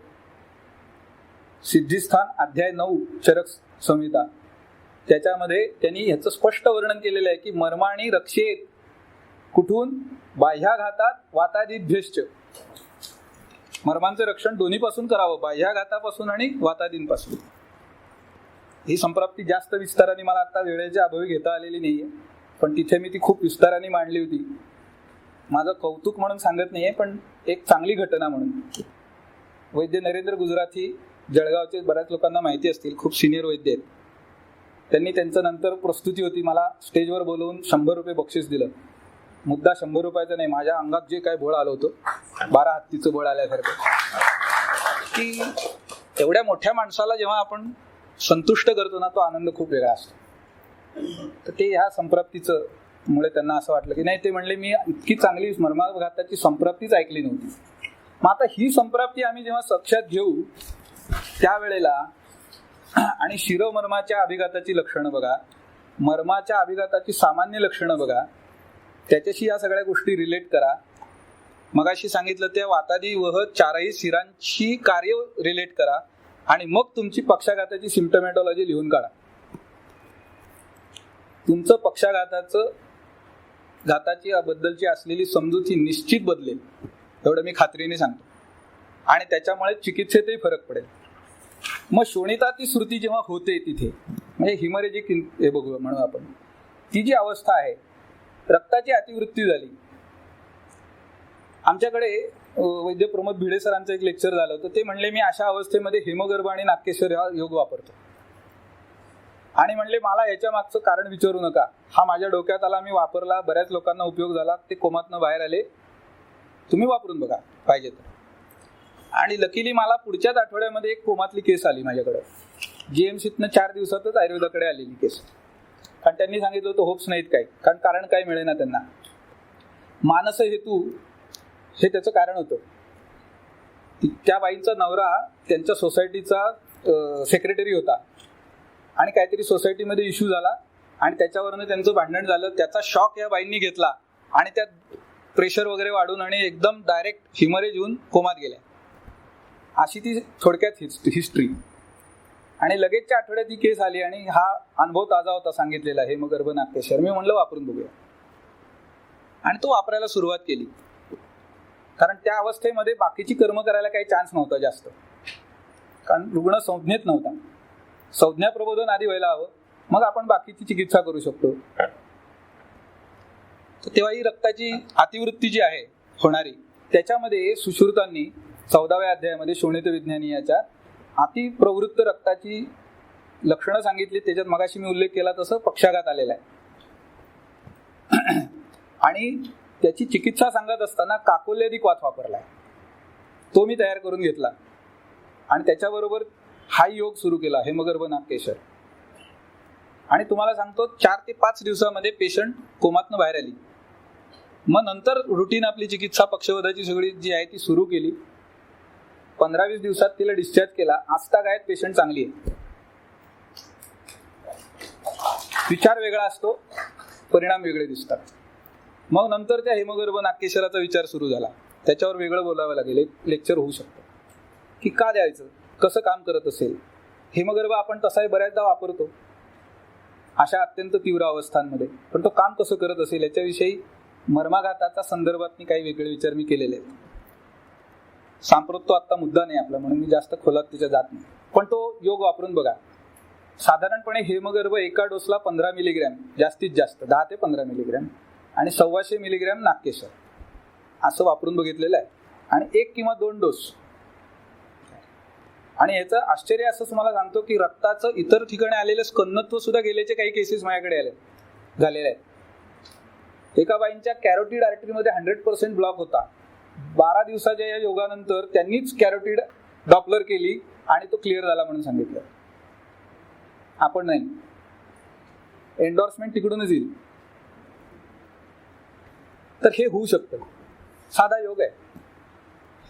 [SPEAKER 1] सिद्धिस्थान अध्याय 9 चरक संहिता, त्याच्यामध्ये त्यांनी ह्याचं स्पष्ट वर्णन केलेलं आहे की मर्माणी रक्षेत, कुठून? बाह्याघातात वातादिभ्यश्च. मर्मांचं रक्षण दोन्हीपासून करावं, बाह्याघातापासून आणि वातादींपासून. ही संप्राप्ती जास्त विस्ताराने मला आता वेळेच्या अभावी घेता आलेली नाहीये, पण तिथे मी ती खूप विस्ताराने मांडली होती. माझं कौतुक म्हणून सांगत नाहीये, पण एक चांगली घटना म्हणून. वैद्य नरेंद्र गुजराथी, जळगावचे, बऱ्याच लोकांना माहिती असतील, खूप सिनियर वैद्य आहेत. त्यांनी त्यांचं नंतर प्रस्तुती होती, मला स्टेजवर बोलवून 100 रुपये बक्षीस दिलं. मुद्दा 100 रुपयाचा नाही, माझ्या अंगात जे काय बळ आलं होतं, 12 हत्तीचं बळ आल्यासारखं, की एवढ्या मोठ्या माणसाला जेव्हा आपण संतुष्ट करतो ना, तो आनंद खूप वेगळा असतो. तर ते ह्या संप्राप्तीचं मुळे त्यांना असं वाटलं की नाही, ते म्हणले मी इतकी चांगली मर्माघाताची संप्राप्तीच ऐकली नव्हती. मग आता ही संप्राप्ती आम्ही जेव्हा लक्षात घेऊ त्यावेळेला, आणि शिरोमर्माच्या अभिघाताची लक्षणं बघा, मर्माच्या अभिघाताची सामान्य लक्षणं बघा, त्याच्याशी या सगळ्या गोष्टी रिलेट करा. मगाशी सांगितलं त्या वातादी वह चारही शिरांची कार्य रिलेट करा, आणि मग तुमची पक्षाघाताची सिम्पटोमॅटॉलॉजी लिहून काढा. तुमचं घाताची बद्दलची असलेली समजूत ही निश्चित बदलेल, एवढं मी खात्रीने सांगतो. आणि त्याच्यामुळे चिकित्सेतही फरक पडेल. मग शोणिताची श्रुती जेव्हा होते तिथे, म्हणजे हिमरेजिक हे बघू म्हणून आपण, ती जी अवस्था आहे, रक्ताची अतिवृत्ती झाली. आमच्याकडे वैद्य प्रमोद भिडे सरांचं एक लेक्चर झालं होतं. ते म्हणले मी अशा अवस्थेमध्ये हेमगर्भ आणि नाक्येश्वर हा योग वापरतो. आणि म्हणले मला याच्या मागचं कारण विचारू नका, हा माझ्या डोक्यात आला, मी वापरला, बऱ्याच लोकांना उपयोग झाला, ते कोमातनं बाहेर आले, तुम्ही वापरून बघा पाहिजे तर. आणि लकीली मला पुढच्याच आठवड्यामध्ये एक कोमातली केस आली माझ्याकडे. जीएमसीतनं 4 दिवसातच आयुर्वेदाकडे आलेली केस. कारण त्यांनी सांगितलं होतं होप्स नाहीत काय, कारण काय मिळेना त्यांना. मानस हेतू हे त्याचं कारण होतं. त्या बाईंचा नवरा त्यांच्या सोसायटीचा सेक्रेटरी होता, आणि काहीतरी सोसायटीमध्ये इश्यू झाला, आणि त्याच्यावरनं त्यांचं भांडण झालं. त्याचा शॉक या बाईंनी घेतला, आणि त्यात प्रेशर वगैरे वाढून आणि एकदम डायरेक्ट हिमरेज येऊन कोमात गेल्या. अशी ती थोडक्यात हिस्ट्री. आणि लगेचच्या आठवड्यात ही केस आली, आणि हा अनुभव ताजा होता सांगितलेला, हेमगर्भ नाक्येश्वर. मी म्हणलं वापरून बघूया, आणि तो वापरायला सुरुवात केली. कारण त्या अवस्थेमध्ये बाकीची कर्म करायला काही चान्स नव्हता जास्त, कारण रुग्ण संज्ञेत नव्हता. संज्ञा प्रबोधन आधी व्हायला हवं, मग आपण बाकीची चिकित्सा करू शकतो. तर तेव्हा ही रक्ताची अतिवृत्ती जी आहे होणारी, त्याच्यामध्ये सुश्रुतांनी 14व्या अध्यायामध्ये शोणित विज्ञानी याच्या अतिप्रवृत्त रक्ताची लक्षणं सांगितली. त्याच्यात मगाशी मी उल्लेख केला तसं पक्षाघात आलेला आहे. आणि त्याची चिकित्सा सांगत असताना काकोल्याधिक वात वापरलाय, तो मी तयार करून घेतला, आणि त्याच्याबरोबर हा योग सुरू केला, हेमगर्भ नाक्येश्वर. आणि तुम्हाला सांगतो 4 ते 5 दिवसामध्ये पेशंट कोमातनं बाहेर आली. मग नंतर रुटीन आपली चिकित्सा पक्षवधाची सगळी जी आहे ती सुरू केली. 15-20 दिवसात तिला डिस्चार्ज केला. आजतागायत पेशंट चांगली आहे. विचार वेगळा असतो, परिणाम वेगळे दिसतात. मग नंतर त्या हेमगर्भ नाक्येश्वराचा विचार सुरू झाला. त्याच्यावर वेगळं बोलावं लागेल, एक लेक्चर होऊ शकतं की का द्यायचं, कसं काम करत असेल. हेमगर्भ आपण तसाही बऱ्याचदा वापरतो अशा अत्यंत तीव्र अवस्थांमध्ये, पण तो काम कसं करत असेल याच्याविषयी मर्माघाताच्या संदर्भात काही वेगळे विचार मी केलेले आहेत. सांप्रत तो आत्ता मुद्दा नाही आपला, म्हणून मी जास्त खोलात त्याच्या जात नाही, पण तो योग वापरून बघा. साधारणपणे हेमगर्भ एका डोसला 15 मिलीग्रॅम, जास्तीत जास्त 10 ते 15 मिलीग्रॅम, आणि 125 मिलीग्रॅम नाक्येश्वर असं वापरून बघितलेलं आहे. आणि 1 किंवा 2 डोस. आणि याचं आश्चर्य असं तुम्हाला सांगतो की रक्ताचं इतर ठिकाणी आलेलं स्कंदत्व सुद्धा गेल्याचे काही केसेस माझ्याकडे झालेले आहेत. एका बाईंच्या कॅरोटिड आर्टरीमध्ये 100% ब्लॉक होता. 12 दिवसाच्या या योगानंतर त्यांनीच कॅरोटिड डॉपलर केली आणि तो क्लिअर झाला म्हणून सांगितलं. आपण नाही, एन्डॉर्समेंट तिकडूनच येईल. तर हे होऊ शकतं. साधा योग आहे.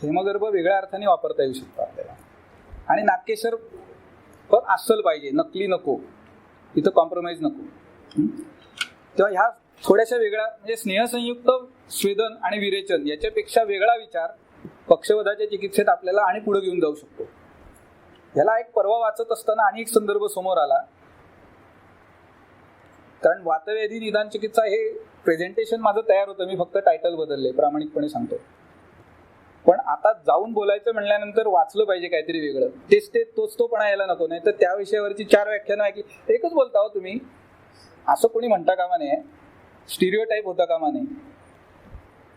[SPEAKER 1] हेमगर्भ वेगळ्या अर्थाने वापरता येऊ शकतो आपल्याला. आणि नागकेशर पण अस्सल पाहिजे, नकली नको, तिथं कॉम्प्रोमाइज नको. तेव्हा ह्या थोड्याशा वेगळ्या, म्हणजे स्नेहसंयुक्त स्वेदन आणि विरेचन याच्यापेक्षा वेगळा विचार पक्षवधाच्या चिकित्सेत आपल्याला आणि पुढे घेऊन जाऊ शकतो. ह्याला एक परवा वाचत असताना आणि एक संदर्भ समोर आला. कारण वातव्याधी निदान चिकित्सा हे प्रेझेंटेशन माझं तयार होतं, मी फक्त टायटल बदलले, प्रामाणिकपणे सांगतो. पण आता जाऊन बोलायचं म्हणल्यानंतर वाचलं पाहिजे काहीतरी वेगळं. तेच तोपणा यायला नको. नाही तर त्या विषयावरची 4 व्याख्यानं ऐकली, एकच बोलता हो तुम्ही, असं कोणी म्हणता कामा नये, स्टिरिओटाईप होता कामा नये.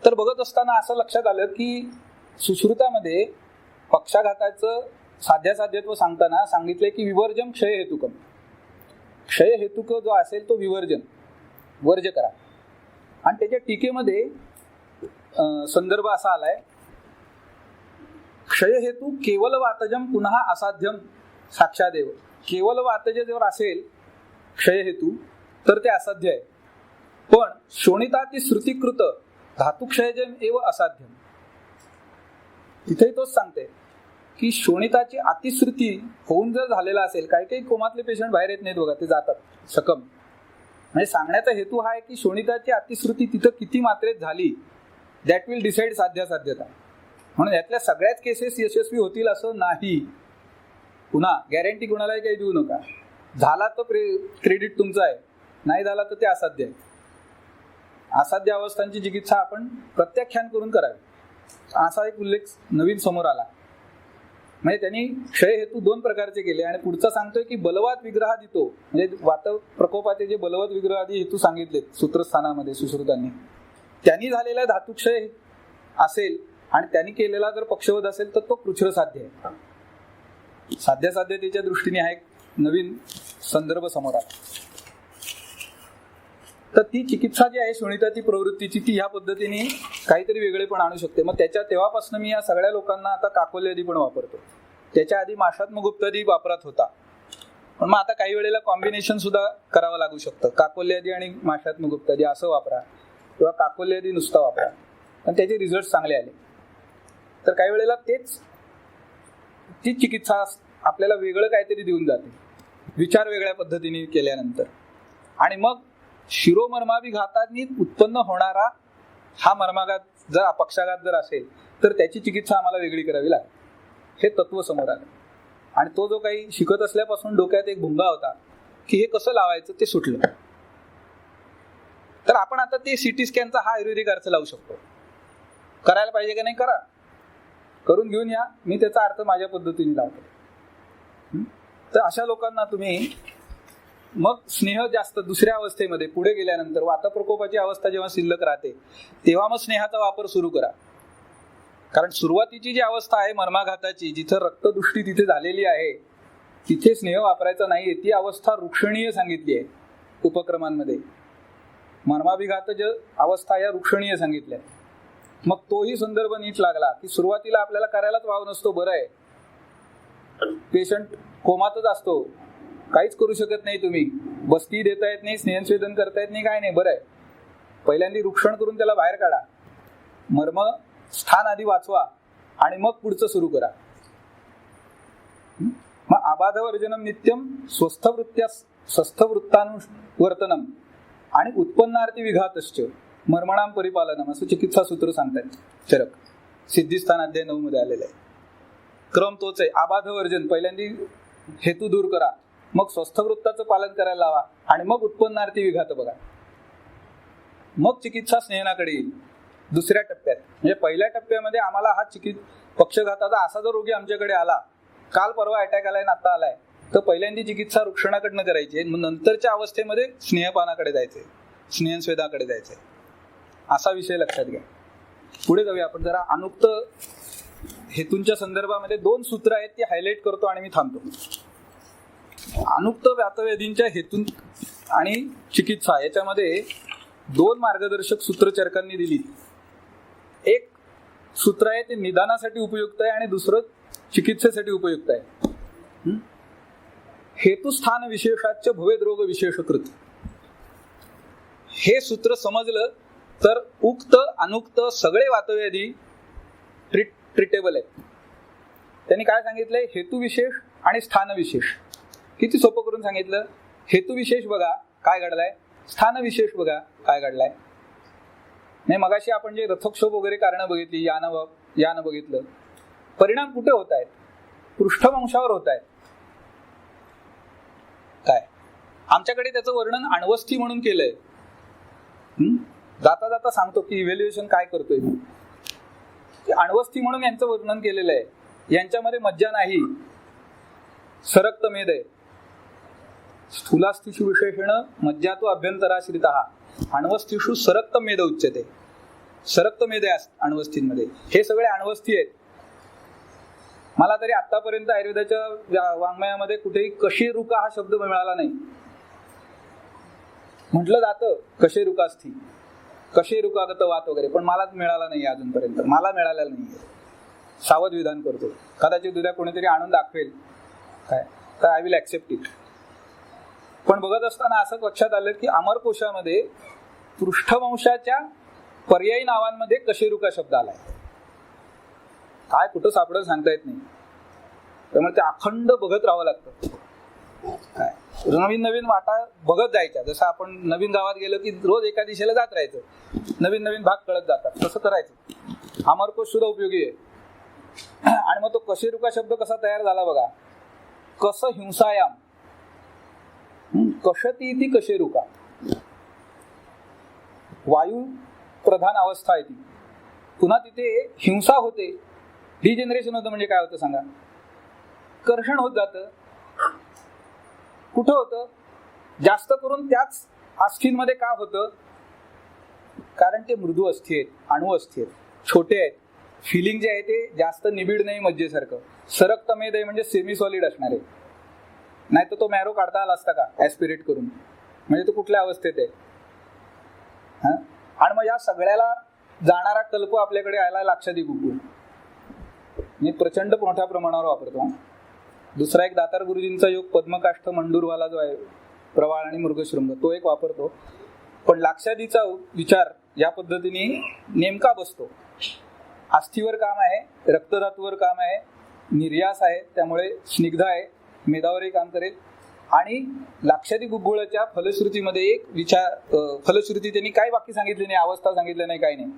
[SPEAKER 1] तर बघत असताना असं लक्षात आलं की सुश्रुतामध्ये पक्षाघाताचं साध्यासाध्यत्व सांगताना सांगितलंय की विवर्जन क्षय हेतुकम. क्षय हेतुक जो असेल तो विवर्जन, वर्ज करा. आणि त्याच्या टीकेमध्ये संदर्भ असा आलाय, क्षय हेतू केवल वातजम पुन्हा असाध्यम साक्षादेव. केवल वातज जर असेल क्षय हेतू तर ते असाध्य आहे. पण शोणिताती श्रुतीकृत धातुक्षयजम एव असाध्यम. तिथेही तोच सांगते की शोणिताची अतिश्रुती होऊन जर झालेला असेल, काही काही कोमातले पेशंट बाहेर येत नाहीत बघा, ते जातात सकम. म्हणजे सांगण्याचा हेतू हा आहे की शोणिताची अतिश्रुती तिथं किती मात्रेत झाली, दॅट विल डिसाईड साध्यसाध्यता. म्हणून यातल्या सगळ्याच केसेस यशस्वी होतील असं नाही. पुन्हा गॅरंटी कुणालाही काही देऊ नका. झाला तर क्रेडिट तुमचं आहे, नाही झाला तर ते असाध्य आहे. असाध्य अवस्थांची चिकित्सा आपण प्रत्याख्यान करून करावी, असा एक उल्लेख नवीन समोर आला. म्हणजे त्यांनी क्षय हेतू 2 प्रकारचे केले. आणि पुढचा सांगतोय की बलवात विग्रहादितो, म्हणजे वात प्रकोपाचे जे बलवत विग्रहादी हेतू सांगितलेत सूत्रस्थानामध्ये सुश्रुतांनी, त्यांनी झालेला धातुक्षय असेल आणि त्यांनी केलेला जर पक्षवध असेल तर तो कृच्छ्र साध्य आहे. साध्यसाध्यतेच्या दृष्टीने हा एक नवीन संदर्भ समोर आला. तर ती चिकित्सा जी आहे शोणिताची प्रवृत्तीची, ती ह्या पद्धतीने काहीतरी वेगळे पण आणू शकते. मग तेव्हापासून मी या सगळ्या लोकांना आता काकोल्यादी पण वापरतो. त्याच्या आधी माशात्मगुप्तादी वापरात होता, पण मग आता काही वेळेला कॉम्बिनेशन सुद्धा करावं लागू शकतं. काकोल्यादी आणि माशात्मगुप्तादी असं वापरा किंवा काकोल्यादी नुसता वापरा, पण त्याचे रिझल्ट चांगले आले. तर काही वेळेला ती चिकित्सा आपल्याला वेगळं काहीतरी देऊन जाते, विचार वेगळ्या पद्धतीने केल्यानंतर. आणि मग शिरोमर्माभिघातांनी उत्पन्न होणारा हा मर्माघात जर पक्षाघात जर असेल तर त्याची चिकित्सा आम्हाला वेगळी करावी लागेल. हे तत्व समोर आलं. आणि तो जो काही शिकत असल्यापासून डोक्यात एक भुंगा होता की हे कसं लावायचं ते सुटलं. तर आपण आता ते सिटी स्कॅनचा हा आयुर्वेदिक अर्थ लावू शकतो. करायला पाहिजे का नाही, करा, करून घेऊन या. मी त्याचा अर्थ माझ्या पद्धतीने लावतो. तर अशा लोकांना तुम्ही मग स्नेह जास्त दुसऱ्या अवस्थेमध्ये पुढे गेल्यानंतर वातप्रकोपाची अवस्था जेव्हा शिल्लक राहते तेव्हा मग स्नेहाचा वापर सुरू करा. कारण सुरुवातीची जी अवस्था आहे मर्माघाताची, जिथं रक्तदृष्टी तिथे झालेली आहे, तिथे स्नेह वापरायचा नाहीये. ती अवस्था रुक्षणीय सांगितली आहे उपक्रमांमध्ये. मर्माभिघात जे अवस्था या रुक्षणीय सांगितल्या. मग तोही संदर्भ नीट लागला की सुरुवातीला आपल्याला करायलाच वाव नसतो. बरं आहे, पेशंट कोमातच असतो, काहीच करू शकत नाही, तुम्ही बस्ती देता येत नाही, स्नेहस्वेदन करता येत नाही, काय नाही. बरं आहे, पहिल्यांदा रुक्षण करून त्याला बाहेर काढा, मर्म स्थान आधी वाचवा आणि मग पुढचं सुरू करा. मग अबाधवर्जनम नित्यम स्वस्थवृत्तानुवर्तनम आणि उत्पन्नार्थी विघातश्च मर्मणाम परिपालनम असं चिकित्सा सूत्र सांगतात चरक. सिद्धिस्थान अध्याय 9 मध्ये आलेलं आहे. क्रम तोच आहे. अबाधवर्जन पहिल्यांदा हेतू दूर करा, मग स्वस्थवृत्ताचं पालन करायला लावा आणि मग उत्पन्नार्थी विघात बघा. मग चिकित्सा स्नेहनाकडे येईल दुसऱ्या टप्प्यात. म्हणजे पहिल्या टप्प्यामध्ये आम्हाला हा पक्षघाताचा असा जो रोगी आमच्याकडे आला, काल परवा अटॅक आलाय, आता आलाय, तर पहिल्यांदा चिकित्सा रुक्षणाकडनं करायची. मग नंतरच्या अवस्थेमध्ये स्नेहपानाकडे जायचंय, स्नेहस्वेदाकडे जायचंय. असा विषय लक्षात घ्या. पुढे जाऊया आपण. जरा अनुक्त हेतूंच्या संदर्भामध्ये 2 सूत्र आहेत, ती हायलाइट करतो आणि मी थांबतो. अनुक्त वातव्याधींच्या हेतून आणि चिकित्सा याच्यामध्ये 2 मार्गदर्शक सूत्र चरकांनी दिली. एक सूत्र आहे ते निदानासाठी उपयुक्त आहे आणि दुसरं चिकित्सेसाठी उपयुक्त आहे. हेतुस्थान विशेषाच्य भवेद रोग विशेषकृत. हे सूत्र समजलं तर उक्त अनुक्त सगळे वातव्याधी ट्रीटेबल आहेत. त्यांनी काय सांगितलंय? हेतुविशेष आणि स्थानविशेष. किती सोपं करून सांगितलं. हेतुविशेष बघा काय घडलाय, स्थानविशेष बघा काय घडलाय. नाही मगाशी आपण जे रथोक्षोभ वगैरे कारणं बघितली, यानं बघितलं, परिणाम कुठे होत आहेत? पृष्ठवंशावर होत आहेत. काय आमच्याकडे त्याचं वर्णन अण्वस्थी म्हणून केलंय. जाता जाता सांगतो की इव्हॅल्युएशन काय करतोय. अण्वस्थी म्हणून यांचं वर्णन केलेलं आहे. यांच्यामध्ये मज्जा नाही, सरक्त मेद आहे. स्थूलास्थिषु विशेषेण मज्जातो अभ्यंतराश्रितः अण्वस्थीषु सरक्त मेद उच्यते. सरक्त मेद आहे अण्वस्थींमध्ये. हे सगळे अण्वस्थी आहेत. मला तरी आतापर्यंत आयुर्वेदाच्या वाङ्मयामध्ये कुठेही कशेरुका हा शब्द मिळाला नाही. म्हटलं जातं कशेरुकास्थी, कशेरुकागत वात वगैरे, पण मला मिळाला नाही अजूनपर्यंत. मला मिळालेला नाही. सावध विधान करतो. कदाचित उद्या कोणीतरी आणून दाखवेल काय तर आय विल ऍक्सेप्ट इट. पण बघत असताना असं लक्षात आलं की अमरकोशामध्ये पृष्ठवंशाच्या पर्यायी नावांमध्ये कशेरुका शब्द आलाय. काय कुठं सापडत सांगता येत नाही. त्यामुळे ते अखंड बघत राहावं लागतं. काय नवीन नवीन वाटा बघत जायच्या. जसं आपण नवीन गावात गेलो की रोज एका दिशेला जात राहायचं, नवीन नवीन भाग कळत जातात, तसं करायचं. अमरकोश सुद्धा उपयोगी आहे. आणि मग तो कशेरुका शब्द कसा तयार झाला बघा. कस हिंसायाम, कशती ती कशेरुका, वायू प्रधान अवस्था आहे ती. पुन्हा तिथे हिंसा होते, डिजेनरेशन होतं. म्हणजे काय होतं सांगा? कर्षण होत जातं. कुठं होतं? जास्त करून त्याच अस्थींमध्ये. का होतं? कारण ते मृदू अस्थी आहेत, अणु अस्थी आहेत, छोटे आहेत. फिलिंग जे आहे ते जास्त निबिड नाही मज्जेसारखं. सरक्त मेद आहे म्हणजे सेमी सॉलिड असणार आहे. नाही तर तो मॅरो काढता आला असता का ऍस्पिरेट करून? म्हणजे तो कुठल्या अवस्थेत आहे. आणि मग या सगळ्याला जाणारा कल्प आपल्याकडे आला लाक्षादी गुगुळ. मी प्रचंड मोठ्या प्रमाणावर वापरतो. दुसरा एक दातार गुरुजींचा योग पद्मकाष्ठ मंडूरवाला जो आहे, प्रवाळ आणि मृगशृंग, तो एक वापरतो. पण लाक्षादीचा विचार या पद्धतीने नेमका बसतो. अस्थीवर काम आहे, रक्तधातूवर काम आहे, निर्यास आहे, त्यामुळे स्निग्ध आहे, मेदावरही काम करेल. आणि लाक्षादी गुगुळाच्या फलश्रुतीमध्ये एक विचार, फलश्रुती त्यांनी काय वाक्य सांगितले नाही, अवस्था सांगितली नाही, काही नाही.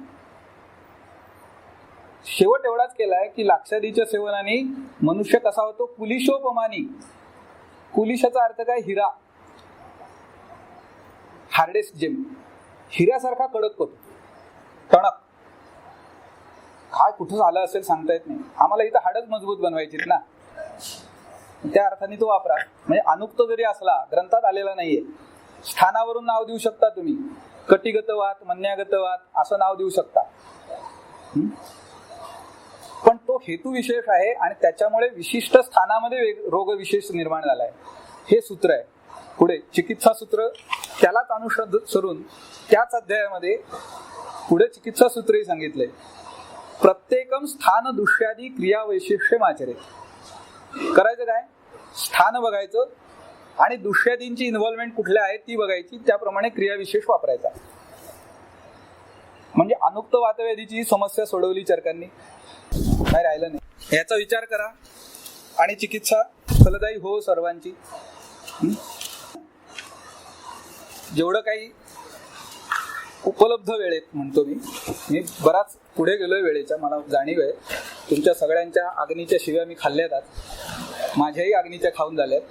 [SPEAKER 1] शेवट एवढाच केलाय की लाक्षादीच्या सेवनाने मनुष्य कसा होतो? कुलिशोपमानी. कुलिशाचा अर्थ काय? हिरा, हार्डेस्ट जेम. हिऱ्यासारखा कडक होतो, टणक. काय कुठं झालं असेल सांगता येत नाही. आम्हाला इथं हाडच मजबूत बनवायचीत ना, त्या अर्थाने तो वापरा. म्हणजे अनुक्त जरी असला, ग्रंथात आलेला नाहीये, स्थानावरून नाव देऊ शकता तुम्ही. कटिगत वात, मन्यागत वात असं नाव देऊ शकता. पण तो हेतू विशेष आहे आणि त्याच्यामुळे विशिष्ट स्थानामध्ये रोग विशेष निर्माण झालाय. हे सूत्र आहे. पुढे चिकित्सा सूत्र त्यालाच अनुसरून त्याच अध्यायामध्ये पुढे चिकित्सा सूत्रही सांगितलंय. प्रत्येकम स्थान दृश्यादी क्रिया वैशिष्ट्य आचरे. करायचं काय? स्थान बघायचं आणि दृश्यादींची इन्व्हॉल्वमेंट कुठल्या आहेत ती बघायची, त्याप्रमाणे क्रियाविशेष वापरायचा. म्हणजे अनुक्त वातव्याधीची समस्या सोडवली चरकांनी, काय राहिलं नाही. याचा विचार करा आणि चिकित्सा फलदायी हो सर्वांची. जेवढं काही उपलब्ध वेळेत म्हणतो मी बराच पुढे गेलोय वेळेच्या, मला जाणीव आहे. तुमच्या सगळ्यांच्या अग्नीच्या शिव्या मी खाल्ल्यात, माझ्याही अग्नीच्या खाऊन झाल्यात.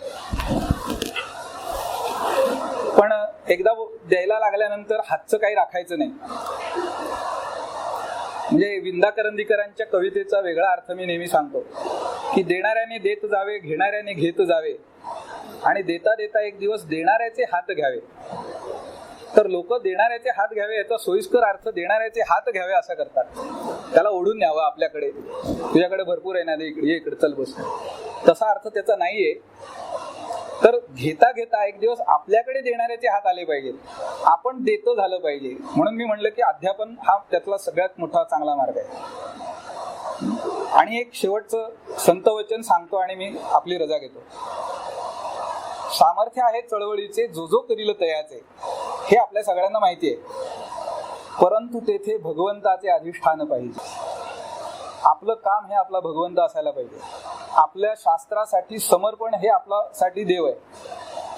[SPEAKER 1] पण एकदा द्यायला लागल्यानंतर हातचं काही राखायचं नाही. म्हणजे विंदा करंदीकरांच्या कवितेचा वेगळा अर्थ मी नेहमी सांगतो की देणाऱ्याने देत जावे, घेणाऱ्याने घेत जावे, आणि देता देता एक दिवस देणाऱ्याचे हात घ्यावे. तर लोक देणाऱ्याचे हात घ्यावे याचा सोयीस्कर अर्थ देणाऱ्याचे हात घ्यावे असा करतात. त्याला ओढून न्यावं आपल्याकडे, तुझ्याकडे भरपूर आहे ना, इकडे चल बस, तसा अर्थ त्याचा नाहीये. तर घेता घेता एक दिवस आपल्याकडे देणाऱ्याचे हात आले पाहिजेत, आपण देतो झालं पाहिजे. म्हणून मी म्हणलं की अध्यापन हा त्यातला सगळ्यात मोठा चांगला मार्ग आहे. आणि एक शेवटचं संतवचन सांगतो आणि मी आपली रजा घेतो. सामर्थ्य आहे चळवळीचे, जो जो करील तयाचे, हे आपल्या सगळ्यांना माहिती आहे. परंतु तेथे भगवंताचे अधिष्ठान पाहिजे. आपलं काम हे आपला भगवंत असायला पाहिजे. आपल्या शास्त्रासाठी समर्पण हे आपल्यासाठी देव आहे.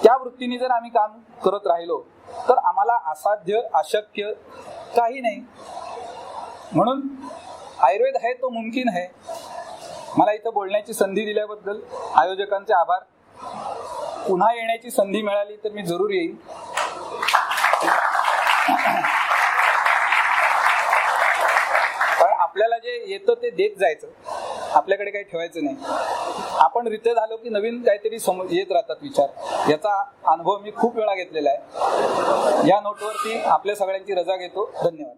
[SPEAKER 1] त्या वृत्तीने जर आम्ही काम करत राहिलो तर आम्हाला असाध्य अशक्य काही नाही. म्हणून आयुर्वेद आहे तो मुमकिन आहे. मला इथं बोलण्याची संधी दिल्याबद्दल आयोजकांचे आभार. पुन्हा येण्याची संधी मिळाली तर मी जरूर येईन. पण आपल्याला जे येतं ते देत जायचं, आपल्याकडे काही ठेवायचं नाही. आपण रिते झालो की नवीन काहीतरी येत राहतात विचार. याचा अनुभव मी खूप वेळा घेतलेला आहे. या नोटवरती आपल्या सगळ्यांची रजा घेतो. धन्यवाद.